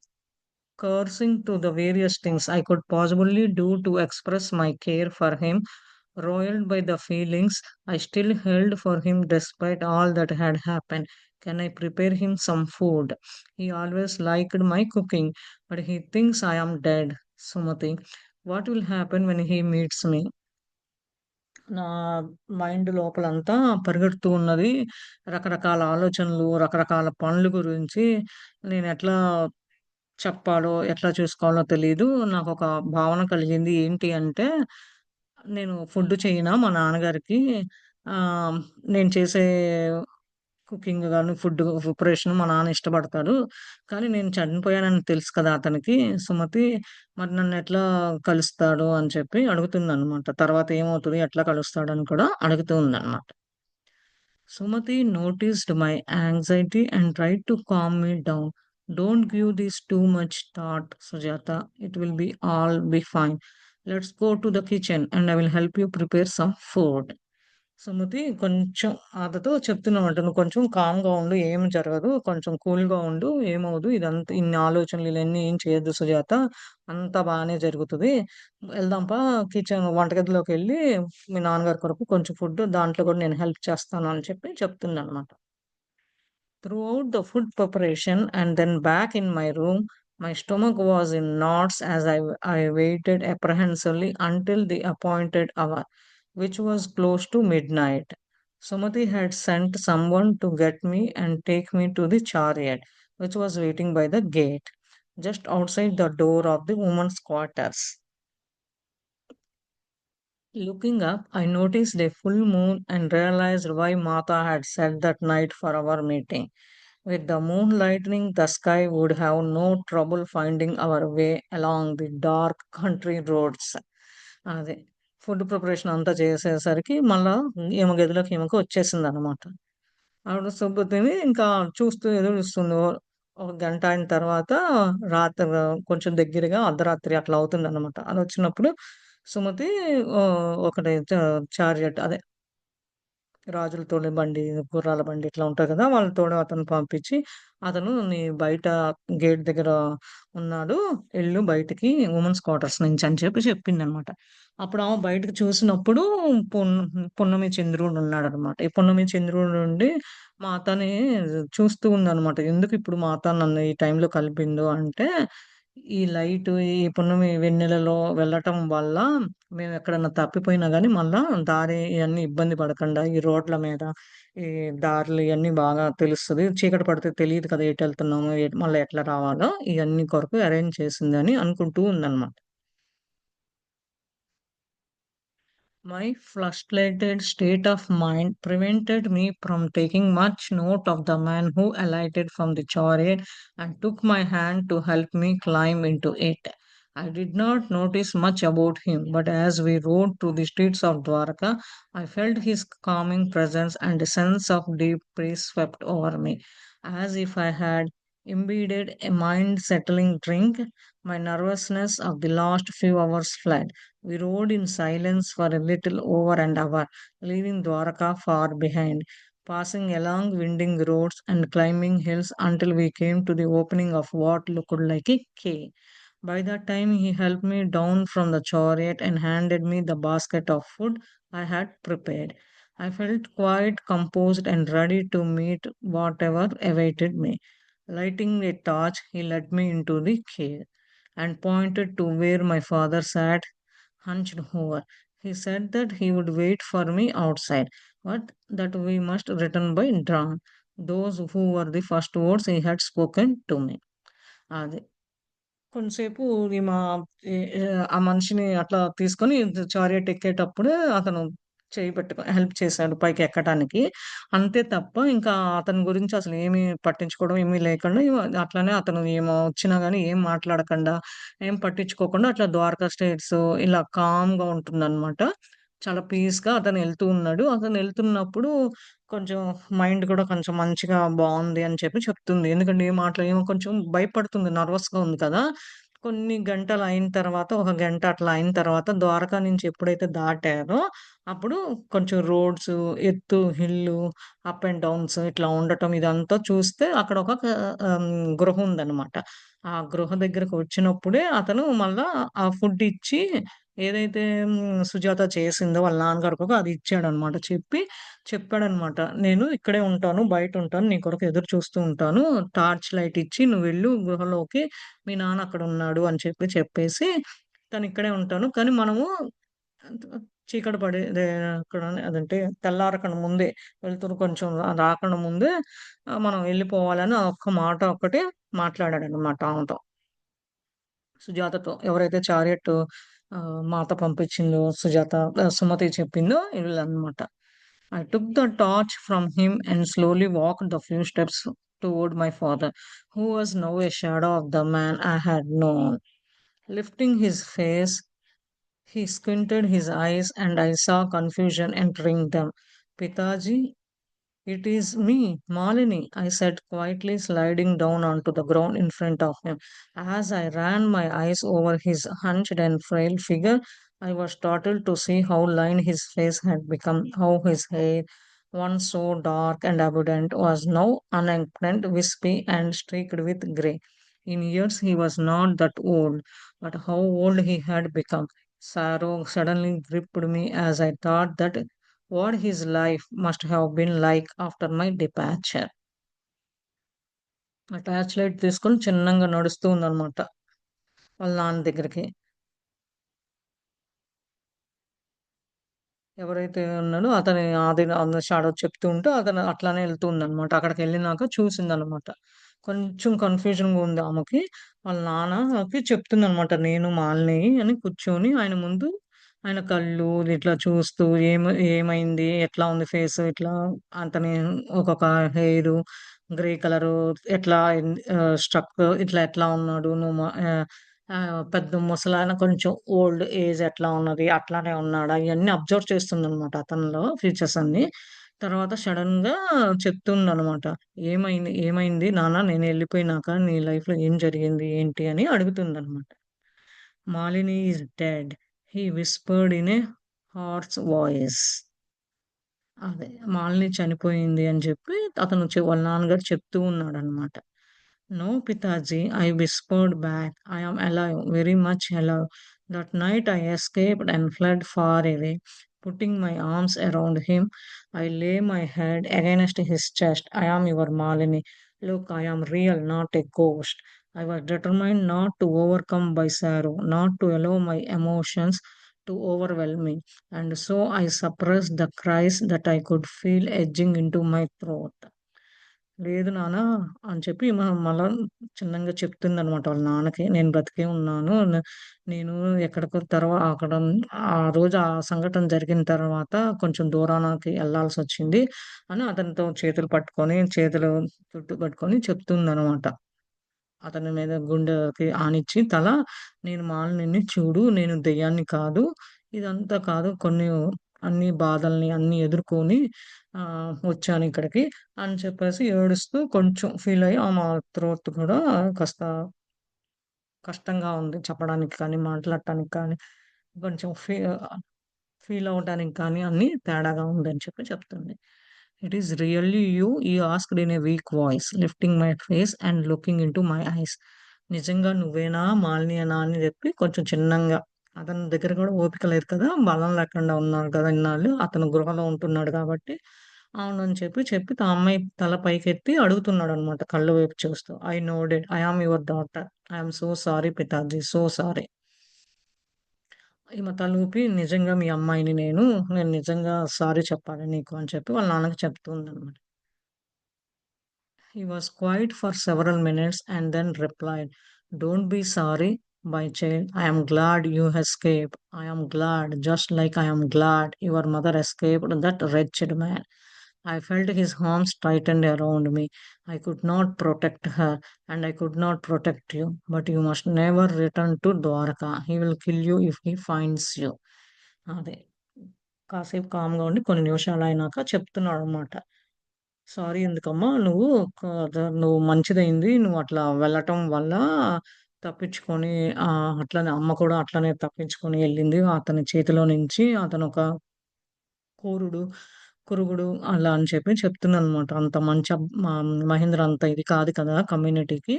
Cursing to the various things I could possibly do to express my care for him, roiled by the feelings I still held for him despite all that had happened. Can I prepare him some food? He always liked my cooking, but he thinks I am dead. Sumati, what will happen when he meets me? నా mind లోపలంతా పరిగెడుతూ ఉన్నది. రకరకాల ఆలోచనలు, రకరకాల పనుల గురించి నేనెట్లా చెప్పాలో, ఎట్లా చూసుకోవాలో తెలీదు. నాకొక భావన కలిగింది. ఏంటి అంటే, నేను ఫుడ్ చెయ్యనా మా నాన్నగారికి. ఆహ్, నేను చేసే కుకింగ్ గాని, ఫుడ్ ప్రిపరేషన్ మా నాన్న ఇష్టపడతాడు. కానీ నేను చనిపోయానని తెలుసు కదా అతనికి. సుమతి మరి నన్నెట్లా కలుస్తాడు అని చెప్పి అడుగుతుందనమాట. తర్వాత ఏమవుతది? ఎట్లా కలుస్తాడని కూడా అడుగుతూ ఉందనమాట. Sumati noticed my anxiety and tried to calm me down. Don't give this too much thought, Sujata. It will be all be fine. Let's go to the kitchen and I will help you prepare some food. Sumathi కొంచెం అతతో చెప్తున్నామంట. "నువ్వు కొంచెం కామ్‌గా ఉండు. ఏమి జరగదు. కొంచెం కూల్‌గా ఉండు. ఏమవ్వదు. ఇదంతా ఇన్ని ఆలోచనలు ఇయన్నీ ఏం చేయొద్దు సుజాత. అంతా బానే జరుగుతది. ఎళ్దాం పా వంటగదిలోకెళ్ళి మీ నాన్నగారి కొరకు కొంచెం ఫుడ్ దాంట్లో కూడా నేను హెల్ప్ చేస్తాను" అని చెప్పి చెప్తుందనమాట. Throughout the food preparation and then back in my room, my stomach was in knots as I waited apprehensively until the appointed hour, which was close to midnight. Sumati had sent someone to get me and take me to the chariot, which was waiting by the gate, just outside the door of the women's quarters. Looking up, I noticed a full moon and realized why Mata had said that night for our meeting. With the moon lightening, the sky would have no trouble finding our way along the dark country roads. అదే. Food preparation అంతా చేసేసరికి మళ్ళా ఈమె గదిలోకి ఈమెకు వచ్చేసిందనమాట. ఆవిడ సుబ్బతిని ఇంకా చూస్తూ ఎదురు చూస్తుంది. ఒక గంట అయిన తర్వాత రాత్రి కొంచెం దగ్గరగా అర్ధరాత్రి అట్లా అవుతుందనమాట. అదొచ్చినప్పుడు సుమతి ఒకటి చారియట్ అదే రాజులు తోలే బండి, గుర్రాల బండి ఇట్లా ఉంటది కదా! వాళ్ళ తోడు అతన్ని పంపించి, "అతను నీ బయట గేట్ దగ్గర ఉన్నాడు. ఎళ్ళు బయటికి వుమెన్స్ క్వార్టర్స్ నుంచి" అని చెప్పి చెప్పిందనమాట. అప్పుడు ఆమె బయటకి చూసినప్పుడు పున్ పున్నమి చంద్రుడు ఉన్నాడనమాట. ఈ పున్నమి చంద్రుడు నుండి మా అత్తని చూస్తూ ఉందనమాట. ఎందుకు ఇప్పుడు మా అత్త నన్ను ఈ టైంలో కలిపిందో అంటే, ఈ లైటు, ఈ పున్నమి వెన్నెలలో వెళ్ళటం వల్ల మేమెక్కడన్నా తప్పిపోయినా గానీ, మళ్ళా దారి ఇయన్నీ ఇబ్బంది పడకుండా ఈ రోడ్ల మీద, ఈ దారులు ఇయన్నీ బాగా తెలుస్తది. చీకటి పడితే తెలీదు కదా! ఎటెళ్తున్నామో, మళ్ళా ఎట్లా రావాలో ఇయన్నీ కొరకు అరేంజ్ చేసిందని అనుకుంటూ ఉందనమాట. My frustrated state of mind prevented me from taking much note of the man who alighted from the chariot and took my hand to help me climb into it. I did not notice much about him, but as we rode through the streets of Dwarka, I felt his calming presence and a sense of deep peace swept over me, as if I had imbibed a mind settling drink. My nervousness of the last few hours fled. We rode in silence for a little over an hour, leaving Dwarka far behind, passing along winding roads and climbing hills until we came to the opening of what looked like a cave. By that time, he helped me down from the chariot and handed me the basket of food I had prepared. I felt quite composed and ready to meet whatever awaited me. Lighting a torch, he led me into the cave and pointed to where my father sat hunched over. He said that he would wait for me outside, but that we must return by dawn. Those who were the first words he had spoken to me. అది. కొంతసేపు ఈమా ఎ ఎ ఆ మనిషిని అట్లా తీసుకొని chariot ఎక్కేటప్పుడే అతను చేయి help చేశాడు పైకెక్కటానికి. అంతే తప్ప ఇంకా అతని గురించి అసలు ఏమి పట్టించుకోవడం ఏమీ లేకుండా అట్లనే అతను ఈమె వచ్చినా గాని ఏం మాట్లాడకుండా, ఏం పట్టించుకోకుండా అట్లా ద్వారకా స్ట్రెయిట్స్ ఇలా కామ్‌గా ఉంటుందనమాట. చాలా పీస్‌గా అతను ఎళ్తూ ఉన్నాడు. అతను ఎళ్తున్నప్పుడు కొంచెం మైండ్ కూడా కొంచెం మంచిగా బావుంది అని చెప్పి చెప్తుంది. ఎందుకంటే ఏ మాటలు ఈమె కొంచెం భయపడుతుంది. నర్వస్‌గా ఉంది కదా! కొన్ని గంటలయిన తర్వాత, ఒక గంట అట్లా అయిన తర్వాత ద్వారకా నుంచి ఎప్పుడైతే దాటారో, అప్పుడు కొంచెం రోడ్సు, ఎత్తు, హిల్లు, అప్ అండ్ డౌన్స్ ఇట్లా ఉండటం ఇదంతా చూస్తే అక్కడ ఒక గృహ ఉందనమాట. ఆ గృహ దగ్గరకు వచ్చినప్పుడే అతను మళ్ళా ఆ ఫుడ్ ఇచ్చి ఏదైతే సుజాత చేసిందో వాళ్ళ నాన్నగారికొక అది ఇచ్చాడనమాట. చెప్పాడనమాట. "నేను ఇక్కడే ఉంటాను. బయటుంటాను. నీ కొరకు ఎదురు చూస్తూ ఉంటాను. టార్చ్ లైట్ ఇచ్చి నువ్వెళ్ళు గుహలోకి. మీ నాన్న అక్కడున్నాడు" అని చెప్పేసి తనిక్కడే ఉంటాను. కానీ మనము చీకటి పడేదే అక్కడ అదంటే తెల్లారకన్నా ముందే వెలుతురు కొంచెం రాకన్నా ముందే మనం ఎళ్ళిపోవాలని ఆ ఒక్క మాట ఒక్కటే మాట్లాడాడనమాట ఆమెతో. సుజాతతో. ఎవరైతే చారియట్ మాత పంపించిందో సుమతి చెప్పిందో వీళ్ళనమాట. I took the torch from him and slowly walked the few steps toward my father, who was now a shadow of the man I had known. Lifting his face, he squinted his eyes, and I saw confusion entering them. Pitaji, it is me, Malini, I said quietly, sliding down onto the ground in front of him. As I ran my eyes over his hunched and frail figure, I was startled to see how lined his face had become, how his hair, once so dark and abundant, was now unkempt, wispy, and streaked with grey. In years, he was not that old, but how old he had become. Sorrow suddenly gripped me as I thought that what his life must have been like after my departure. ఆ torch light తీసుకొని చిన్నంగా నడుస్తూ ఉందనమాట వాళ్ళ నాన్న దగ్గరికి. ఎవరైతే ఉన్నాడో అతని అది షాడో చెప్తూ ఉంటే అతను అట్లానే ఎళ్తూ ఉందనమాట. అక్కడికెళ్ళినాక చూసిందనమాట. కొంచెం కన్‌ఫ్యూజన్‌గా ఉంది ఆమెకి. వాళ్ళ నాన్నకి చెప్తుందనమాట. నేను మాలిని అని కూర్చొని ఆయన ముందు ఆయన కళ్ళు ఇట్లా చూస్తూ ఏమైంది? ఎట్లా ఉంది ఫేసు? ఇట్లా అతని ఒకొక్క హెయిరు గ్రే కలరు ఎట్లా స్ట్రక్ ఇట్లా ఎట్లా ఉన్నాడు? పెద్ద ముసలాయన కొంచెం ఓల్డ్ ఏజ్ ఎట్లా ఉన్నది? అట్లానే ఉన్నాడా? ఇయన్నీ అబ్జర్వ్ చేస్తుందనమాట అతనిలో ఫీచర్స్ అన్నీ. తర్వాత సడెన్‌గా చెప్తుందనమాట. ఏమైంది నాన్న నేనెళ్ళిపోయినాక నీ లైఫ్‌లో ఏం జరిగింది? ఏంటి? అని అడుగుతుందనమాట. 'Malini is dead' he whispered in a harsh voice. అదే మాలిని చనిపోయింది అని చెప్పి అతను వాళ్ళ నాన్నగారు చెప్తూ ఉన్నాడనమాట. "No Pitaji," I whispered back. "I am alive, very much alive. That night I escaped and fled far away. Putting my arms around him, I lay my head against his chest. I am your Malini. Look, I am real, not a ghost." I was determined not to overcome by sorrow, not to allow my emotions to overwhelm me, and so I suppressed the cries that I could feel edging into my throat. లేదు నాన్న అని చెప్పి మళ్ళా చిన్నంగా చెప్తుందనమాట వాళ్ళ నాన్నకి. నేను బ్రతికే ఉన్నాను. నేను ఎక్కడికో అక్కడ ఆ రోజు ఆ సంఘటన జరిగిన తర్వాత కొంచెం దూరానకి ఎళ్ళాల్సొచ్చింది అని అతనితో చేతులు చుట్టు పట్టుకొని చెప్తుందనమాట. అతని మీద గుండెకి ఆనిచ్చి "నేను మాలినిని చూడు, నేను దెయ్యాన్ని కాదు. ఇదంతా కాదు అన్ని బాధల్ని అన్నీ ఎదుర్కొని వచ్చానిక్కడికి" అని చెప్పేసి ఏడుస్తూ కొంచెం ఫీలయ్యి ఆమె త్రోట్ కూడా కాస్త కష్టంగా ఉంది చెప్పడానికి కానీ, మాట్లాడటానికి కానీ, కొంచెం ఫీలవ్వటానికి కానీ అన్నీ తేడాగా ఉందని చెప్పి చెప్తుంది. "It is really you?" He asked in a week voice, lifting my face and looking into my eyes. "నిజంగా నువ్వేనా మాలినియేనా?" అని చెప్పి కొంచెం చిన్నంగా అతని దగ్గర కూడా ఓపిక లేదు కదా! బలం లేకుండా ఉన్నాడు కదా ఇన్నాళ్ళు. అతను గృహలో ఉంటున్నాడు కాబట్టి, అవునని చెప్పి ఆ అమ్మాయి తల పైకెత్తి అడుగుతున్నాడనమాట కళ్ళు వైపు చూస్తూ. "I nodded. I am your daughter. I am so sorry Pitaji. So sorry." ఈమె తలూపి నిజంగా మీ అమ్మాయిని నేను. నేను నిజంగా సారీ చెప్పాలి నీకు అని చెప్పి వాళ్ళ నాన్నకి చెప్తూ ఉందనమాట. He was quiet for several minutes and then replied, "Don't be sorry, my child. I am glad you escaped. I am glad, just like I am glad your mother escaped that wretched man." I felt his arms tightened around me. I could not protect her, and I could not protect you. But you must never return to Dwarka. He will kill you if he finds you. అదే. కాసేపు కామ్‌గా ఉండి కొన్ని నిమిషాలయినాక చెప్తున్నాడనమాట. Sorry ఎందుకమ్మా నువ్వు నువ్వు మంచిదయింది. నువ్వు అట్లా వెళ్ళటం వల్ల తప్పించుకొని అట్లనే అమ్మ కూడా అట్లనే తప్పించుకొని ఎళ్ళింది. అతని చేతిలో నుంచి అతనొక క్రూరుడు, కురుగుడు అలా అని చెప్పి చెప్తున్నాననమాట. అంత మంచి మహేంద్ర అంత ఇది కాదు కదా కమ్యూనిటీకి.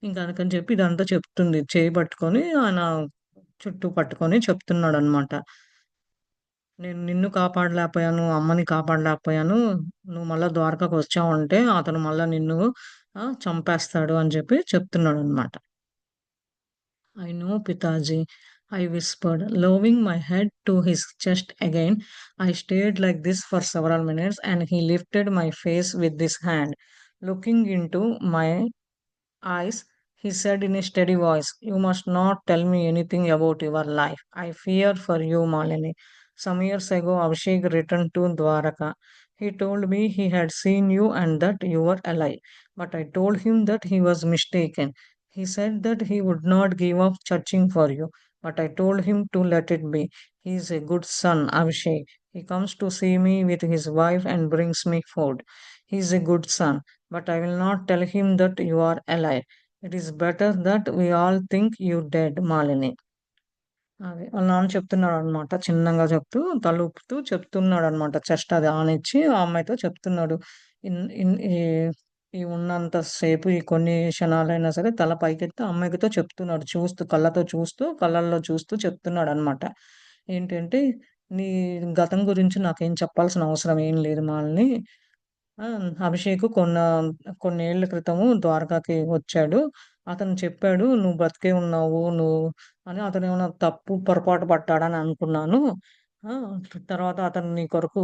ఇంక అందుకని చెప్పి ఇదంతా చెప్తుంది. చేయి పట్టుకొని ఆయన చుట్టూ పట్టుకొని చెప్తున్నాడనమాట. నేను నిన్ను కాపాడలేకపోయాను. అమ్మని కాపాడలేకపోయాను. నువ్వు మళ్ళా ద్వారకాకొచ్చావంటే అతను మళ్ళా నిన్ను చంపేస్తాడు అని చెప్పి చెప్తున్నాడనమాట. "I know, Pitaji," I whispered, lowering my head to his chest again. I stayed like this for several minutes, and he lifted my face with his hand. Looking into my eyes, he said in a steady voice, "You must not tell me anything about your life. I fear for you, Malini. Some years ago, Abhishek returned to Dwaraka. He told me he had seen you and that you were alive. But I told him that he was mistaken. He said that he would not give up searching for you. But I told him to let it be. He is a good son, Abhishek. He comes to see me with his wife and brings me food. He is a good son. But I will not tell him that you are alive. It is better that we all think you dead, Malini." అదే వాళ్ళ నాన్న చెప్తున్నాడనమాట. చిన్నంగా చెప్తూ, తలూపుతూ చెప్తున్నాడనమాట. Chest అది ఆనిచ్చి ఆ అమ్మాయితో చెప్తున్నాడు. In in ఈ ఈ ఉన్నంత సేపు ఈ కొన్ని క్షణాలైనా సరే తల పైకెత్తి ఆ అమ్మాయితో చెప్తున్నాడు. కళ్ళల్లో చూస్తూ చెప్తున్నాడనమాట. ఏంటంటే, "నీ గతం గురించి నాకేం చెప్పాల్సిన అవసరం ఏం లేదు మాలిని. ఆ! అభిషేక్ కొన్నేళ్ల క్రితము ద్వారకాకి వచ్చాడు. అతను చెప్పాడు, "నువ్వు బ్రతికే ఉన్నావు. అని అతనేమన్నా పొరపాటు పడ్డాడని అనుకున్నాను. ఆ! తర్వాత అతను నీ కొరకు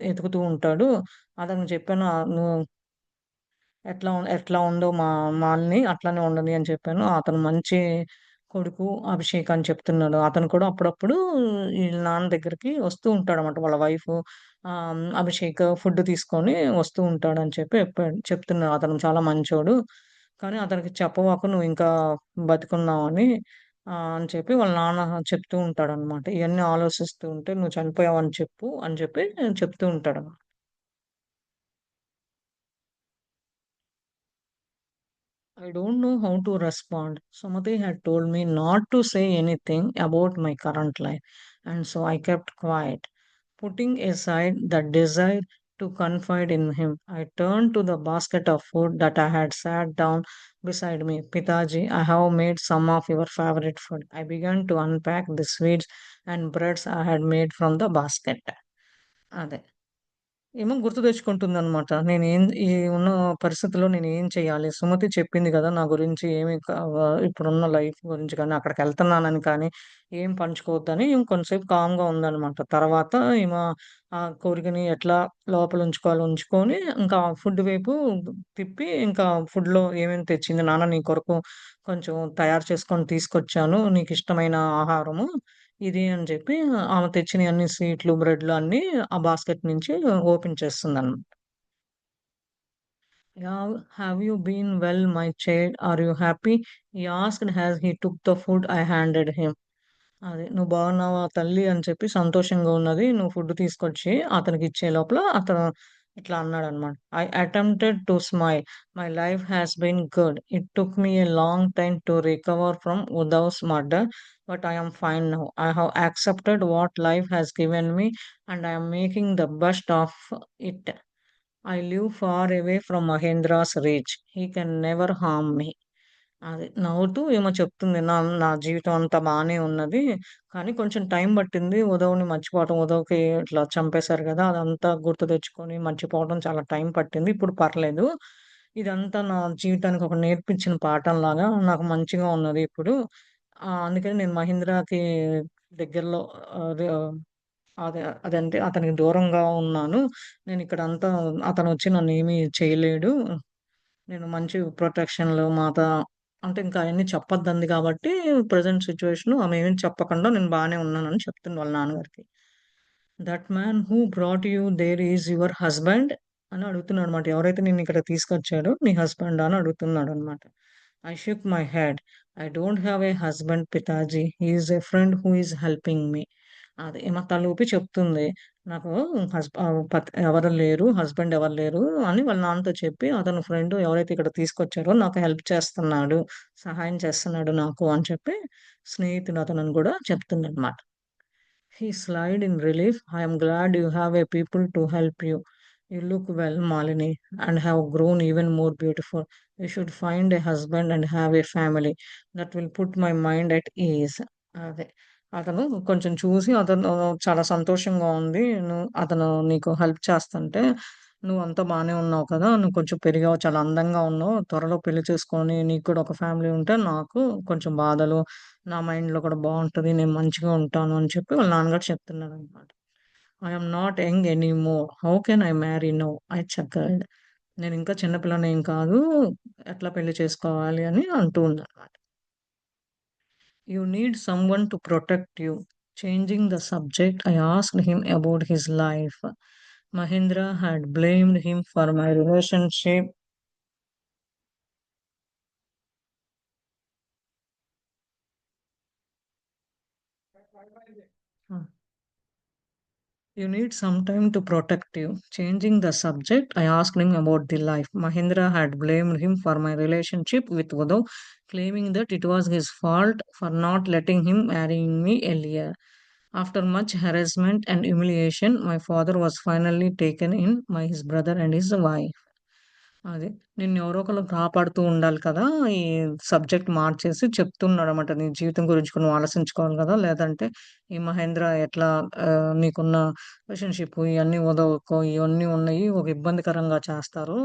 ఎతుకుతూ ఉంటాడు. అతనికి చెప్పాను నువ్వు ఎట్లా ఉందో మాలిని అట్లనే ఉండని అని చెప్పాను. అతను మంచి కొడుకు అభిషేక్" అని చెప్తున్నాడు. అతను కూడా అప్పుడప్పుడు ఈళ్ళ నాన్న దగ్గరికి వస్తూ ఉంటాడన్నమాట. వాళ్ళ వైఫ్ అభిషేక్ ఫుడ్ తీసుకొని వస్తూ ఉంటాడని చెప్తున్నాడు. అతను చాలా మంచోడు. కానీ అతనికి చెప్పమాకు నువ్వింకా బతికున్నావని అని చెప్పి వాళ్ళ నాన్న చెప్తూ ఉంటాడన్నమాట. ఇయన్నీ ఆలోచిస్తూ ఉంటే "నువ్వు చనిపోయావని చెప్పు" అని చెప్పి చెప్తూ ఉంటాడన్నమాట. I don't know how to respond. Sumati had told me not to say anything about my current life, and so I kept quiet. Putting aside the desire to confide in him, I turned to the basket of food that I had sat down beside me. Pitaji, I have made some of your favorite food. I began to unpack the sweets and breads I had made from the basket. అదే. ఏమో గుర్తు తెచ్చుకుంటుందనమాట. ఈ ఉన్న పరిస్థితిలో నేనేం చేయాలి? సుమతి చెప్పింది గదా! నా గురించి ఏమి ఇప్పుడున్న లైఫ్ గురించి కానీ, అక్కడికెళ్తున్నానని కానీ, ఏం పంచుకోవద్దని ఈమె కొంతసేపు కామ్‌గా ఉందనమాట. తర్వాత ఈమె ఆ కోరికని ఎట్లా లోపల ఉంచుకోవాలో ఉంచుకొని, ఇంకా ఫుడ్ వైపు తిప్పి, ఇంకా ఫుడ్‌లో ఏమేమి తెచ్చింది నాన్న నీ కొరకు కొంచెం తయారు చేసుకొని తీసుకొచ్చాను. నీకిష్టమైన ఆహారము. ఇది అని చెప్పి ఆమె తెచ్చినయి అన్ని స్వీట్లు, బ్రెడ్‌లు అన్నీ ఆ బాస్కెట్ నుంచి open చేస్తుందనమాట. "Have you been well, my child? Are you happy?" he asked as he took the food I handed him. అదే. "నువ్వు బాగున్నావా తల్లి" అని చెప్పి సంతోషంగా ఉన్నది. నువ్వు ఫుడ్ తీసుకొచ్చి అతనికిచ్చే లోపల అతను ఇట్లా అన్నాడనమాట. I attempted to smile. My life has been good. It took me a long time to recover from Uddhav's murder. But I am fine now. I have accepted what life has given me and I am making the best of it. I live far away from Mahendra's reach. He can never harm me. అది నవ్వుతూ ఏమో చెప్తుంది. నా నా జీవితం అంతా బానే ఉన్నది. కానీ కొంచెం టైం పట్టింది. ఉదవ్‌ని మర్చిపోవటం. ఉదవ్‌కి ఇట్లా చంపేశారు గదా! అదంతా గుర్తు తెచ్చుకొని మర్చిపోవడం చాలా టైం పట్టింది. ఇప్పుడు పర్లేదు. ఇదంతా నా జీవితానికి ఒక నేర్పించిన పాఠంలాగా నాకు మంచిగా ఉన్నది ఇప్పుడు. అందుకని నేను మహీంద్రాకి దగ్గరలో అదే అదే అదంటే అతనికి దూరంగా ఉన్నాను. నేనిక్కడంతా అతనొచ్చి నన్నేమి చేయలేడు. నేను మంచి ప్రొటెక్షన్‌లో అంటే ఇంకా అయన్నీ చెప్పొద్దంది గాబట్టి, ప్రెజెంట్ సిట్యుయేషను ఆమె ఏమి చెప్పకుండా నేను బానే ఉన్నానని చెప్తుంది వాళ్ళ నాన్నగారికి. "That man who brought you there is your husband" అని అడుగుతున్నాడన్నమాట. ఎవరైతే నిన్నిక్కడికి తీసుకొచ్చాడో నీ హస్బాండా అని అడుగుతున్నాడన్నమాట. I shook my head. "I don't have a husband Pitaji. He is a friend who is helping me." అది ఈమె తలూపి చెప్తుంది. నాకు ఎవరు లేరు. హస్బెండ్ ఎవరు లేరు అని వాళ్ళ నాన్నతో చెప్పి, అతని ఫ్రెండ్ ఎవరైతే ఇక్కడ తీసుకొచ్చారో నాకు హెల్ప్ చేస్తున్నాడు. సహాయం చేస్తున్నాడు నాకు అని చెప్పి స్నేహితుడు అతనని గూడా చెప్తుందనమాట. He sighed in relief. I am glad you have a people to help you. You look well, Malini, and have grown even more beautiful. You should find a husband and have a family. That will put my mind at ease. అదే. అతను కొంచెం చూసి అతను చాలా సంతోషంగా ఉంది. అతను నీకు హెల్ప్ చేస్తుంటే, "నువ్వంతా బానే ఉన్నావు కదా! నువ్వు కొంచెం పెరిగావు, చాలా అందంగా ఉన్నావు. త్వరలో పెళ్లి చేసుకొని నీకు కూడా ఒక ఫ్యామిలీ ఉంటే నాకు కొంచెం బాధలు నా మైండ్‌లో కూడా బావుంటది. నేను మంచిగా ఉంటాను" అని చెప్పి వాళ్ళ నాన్నగారు చెప్తున్నారనమాట. "I am not young anymore. How can I marry now?" I chuckled. నేనింకా చిన్న పిల్లనేం కాదు. ఎట్లా పెళ్లి చేసుకోవాలి అని అంటూ ఉందనమాట. "You need someone to protect you." Changing the subject, I asked him about his life. Mahendra had blamed him for my relationship. Uh, You need some time to protect you. Changing the subject, I asked him about the life. Mahendra had blamed him for my relationship with Uddhav, claiming that it was his fault for not letting him marry me earlier. After much harassment and humiliation, my father was finally taken in by his brother and his wife. అది. నిన్నెవరో ఒకళ్ళు కాపాడుతూ ఉండాలి కదా! ఈ subject మార్చేసి చెప్తున్నాడనమాట. నీ జీవితం గురించి కూడా నువ్వు ఆలోచించుకోవాలి గదా! లేదంటే ఈ మహేంద్ర ఎట్లా నీకున్న రిలేషన్‌షిప్ ఇయన్నీ వదలకో ఇవన్నీ ఉన్నాయి. ఒక ఇబ్బందికరంగా చేస్తారు.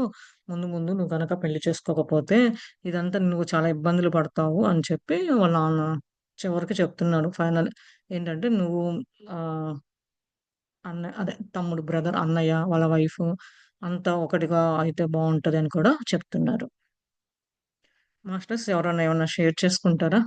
ముందు ముందు నువ్వు గనక పెళ్లి చేసుకోకపోతే ఇదంతా నువ్వు చాలా ఇబ్బందులు పడతావు అని చెప్పి వాళ్ళ నాన్న చివరికి చెప్తున్నాడు. ఫైనల్ ఏంటంటే నువ్వు ఆహ్ అదే తమ్ముడు, బ్రదర్, అన్నయ్య, వాళ్ళ వైఫు అంతా ఒకటిగా అయితే బావుంటదని కూడా చెప్తున్నారు. మాస్టర్స్ ఎవరన్నా ఏమన్నా షేర్ చేసుకుంటారా?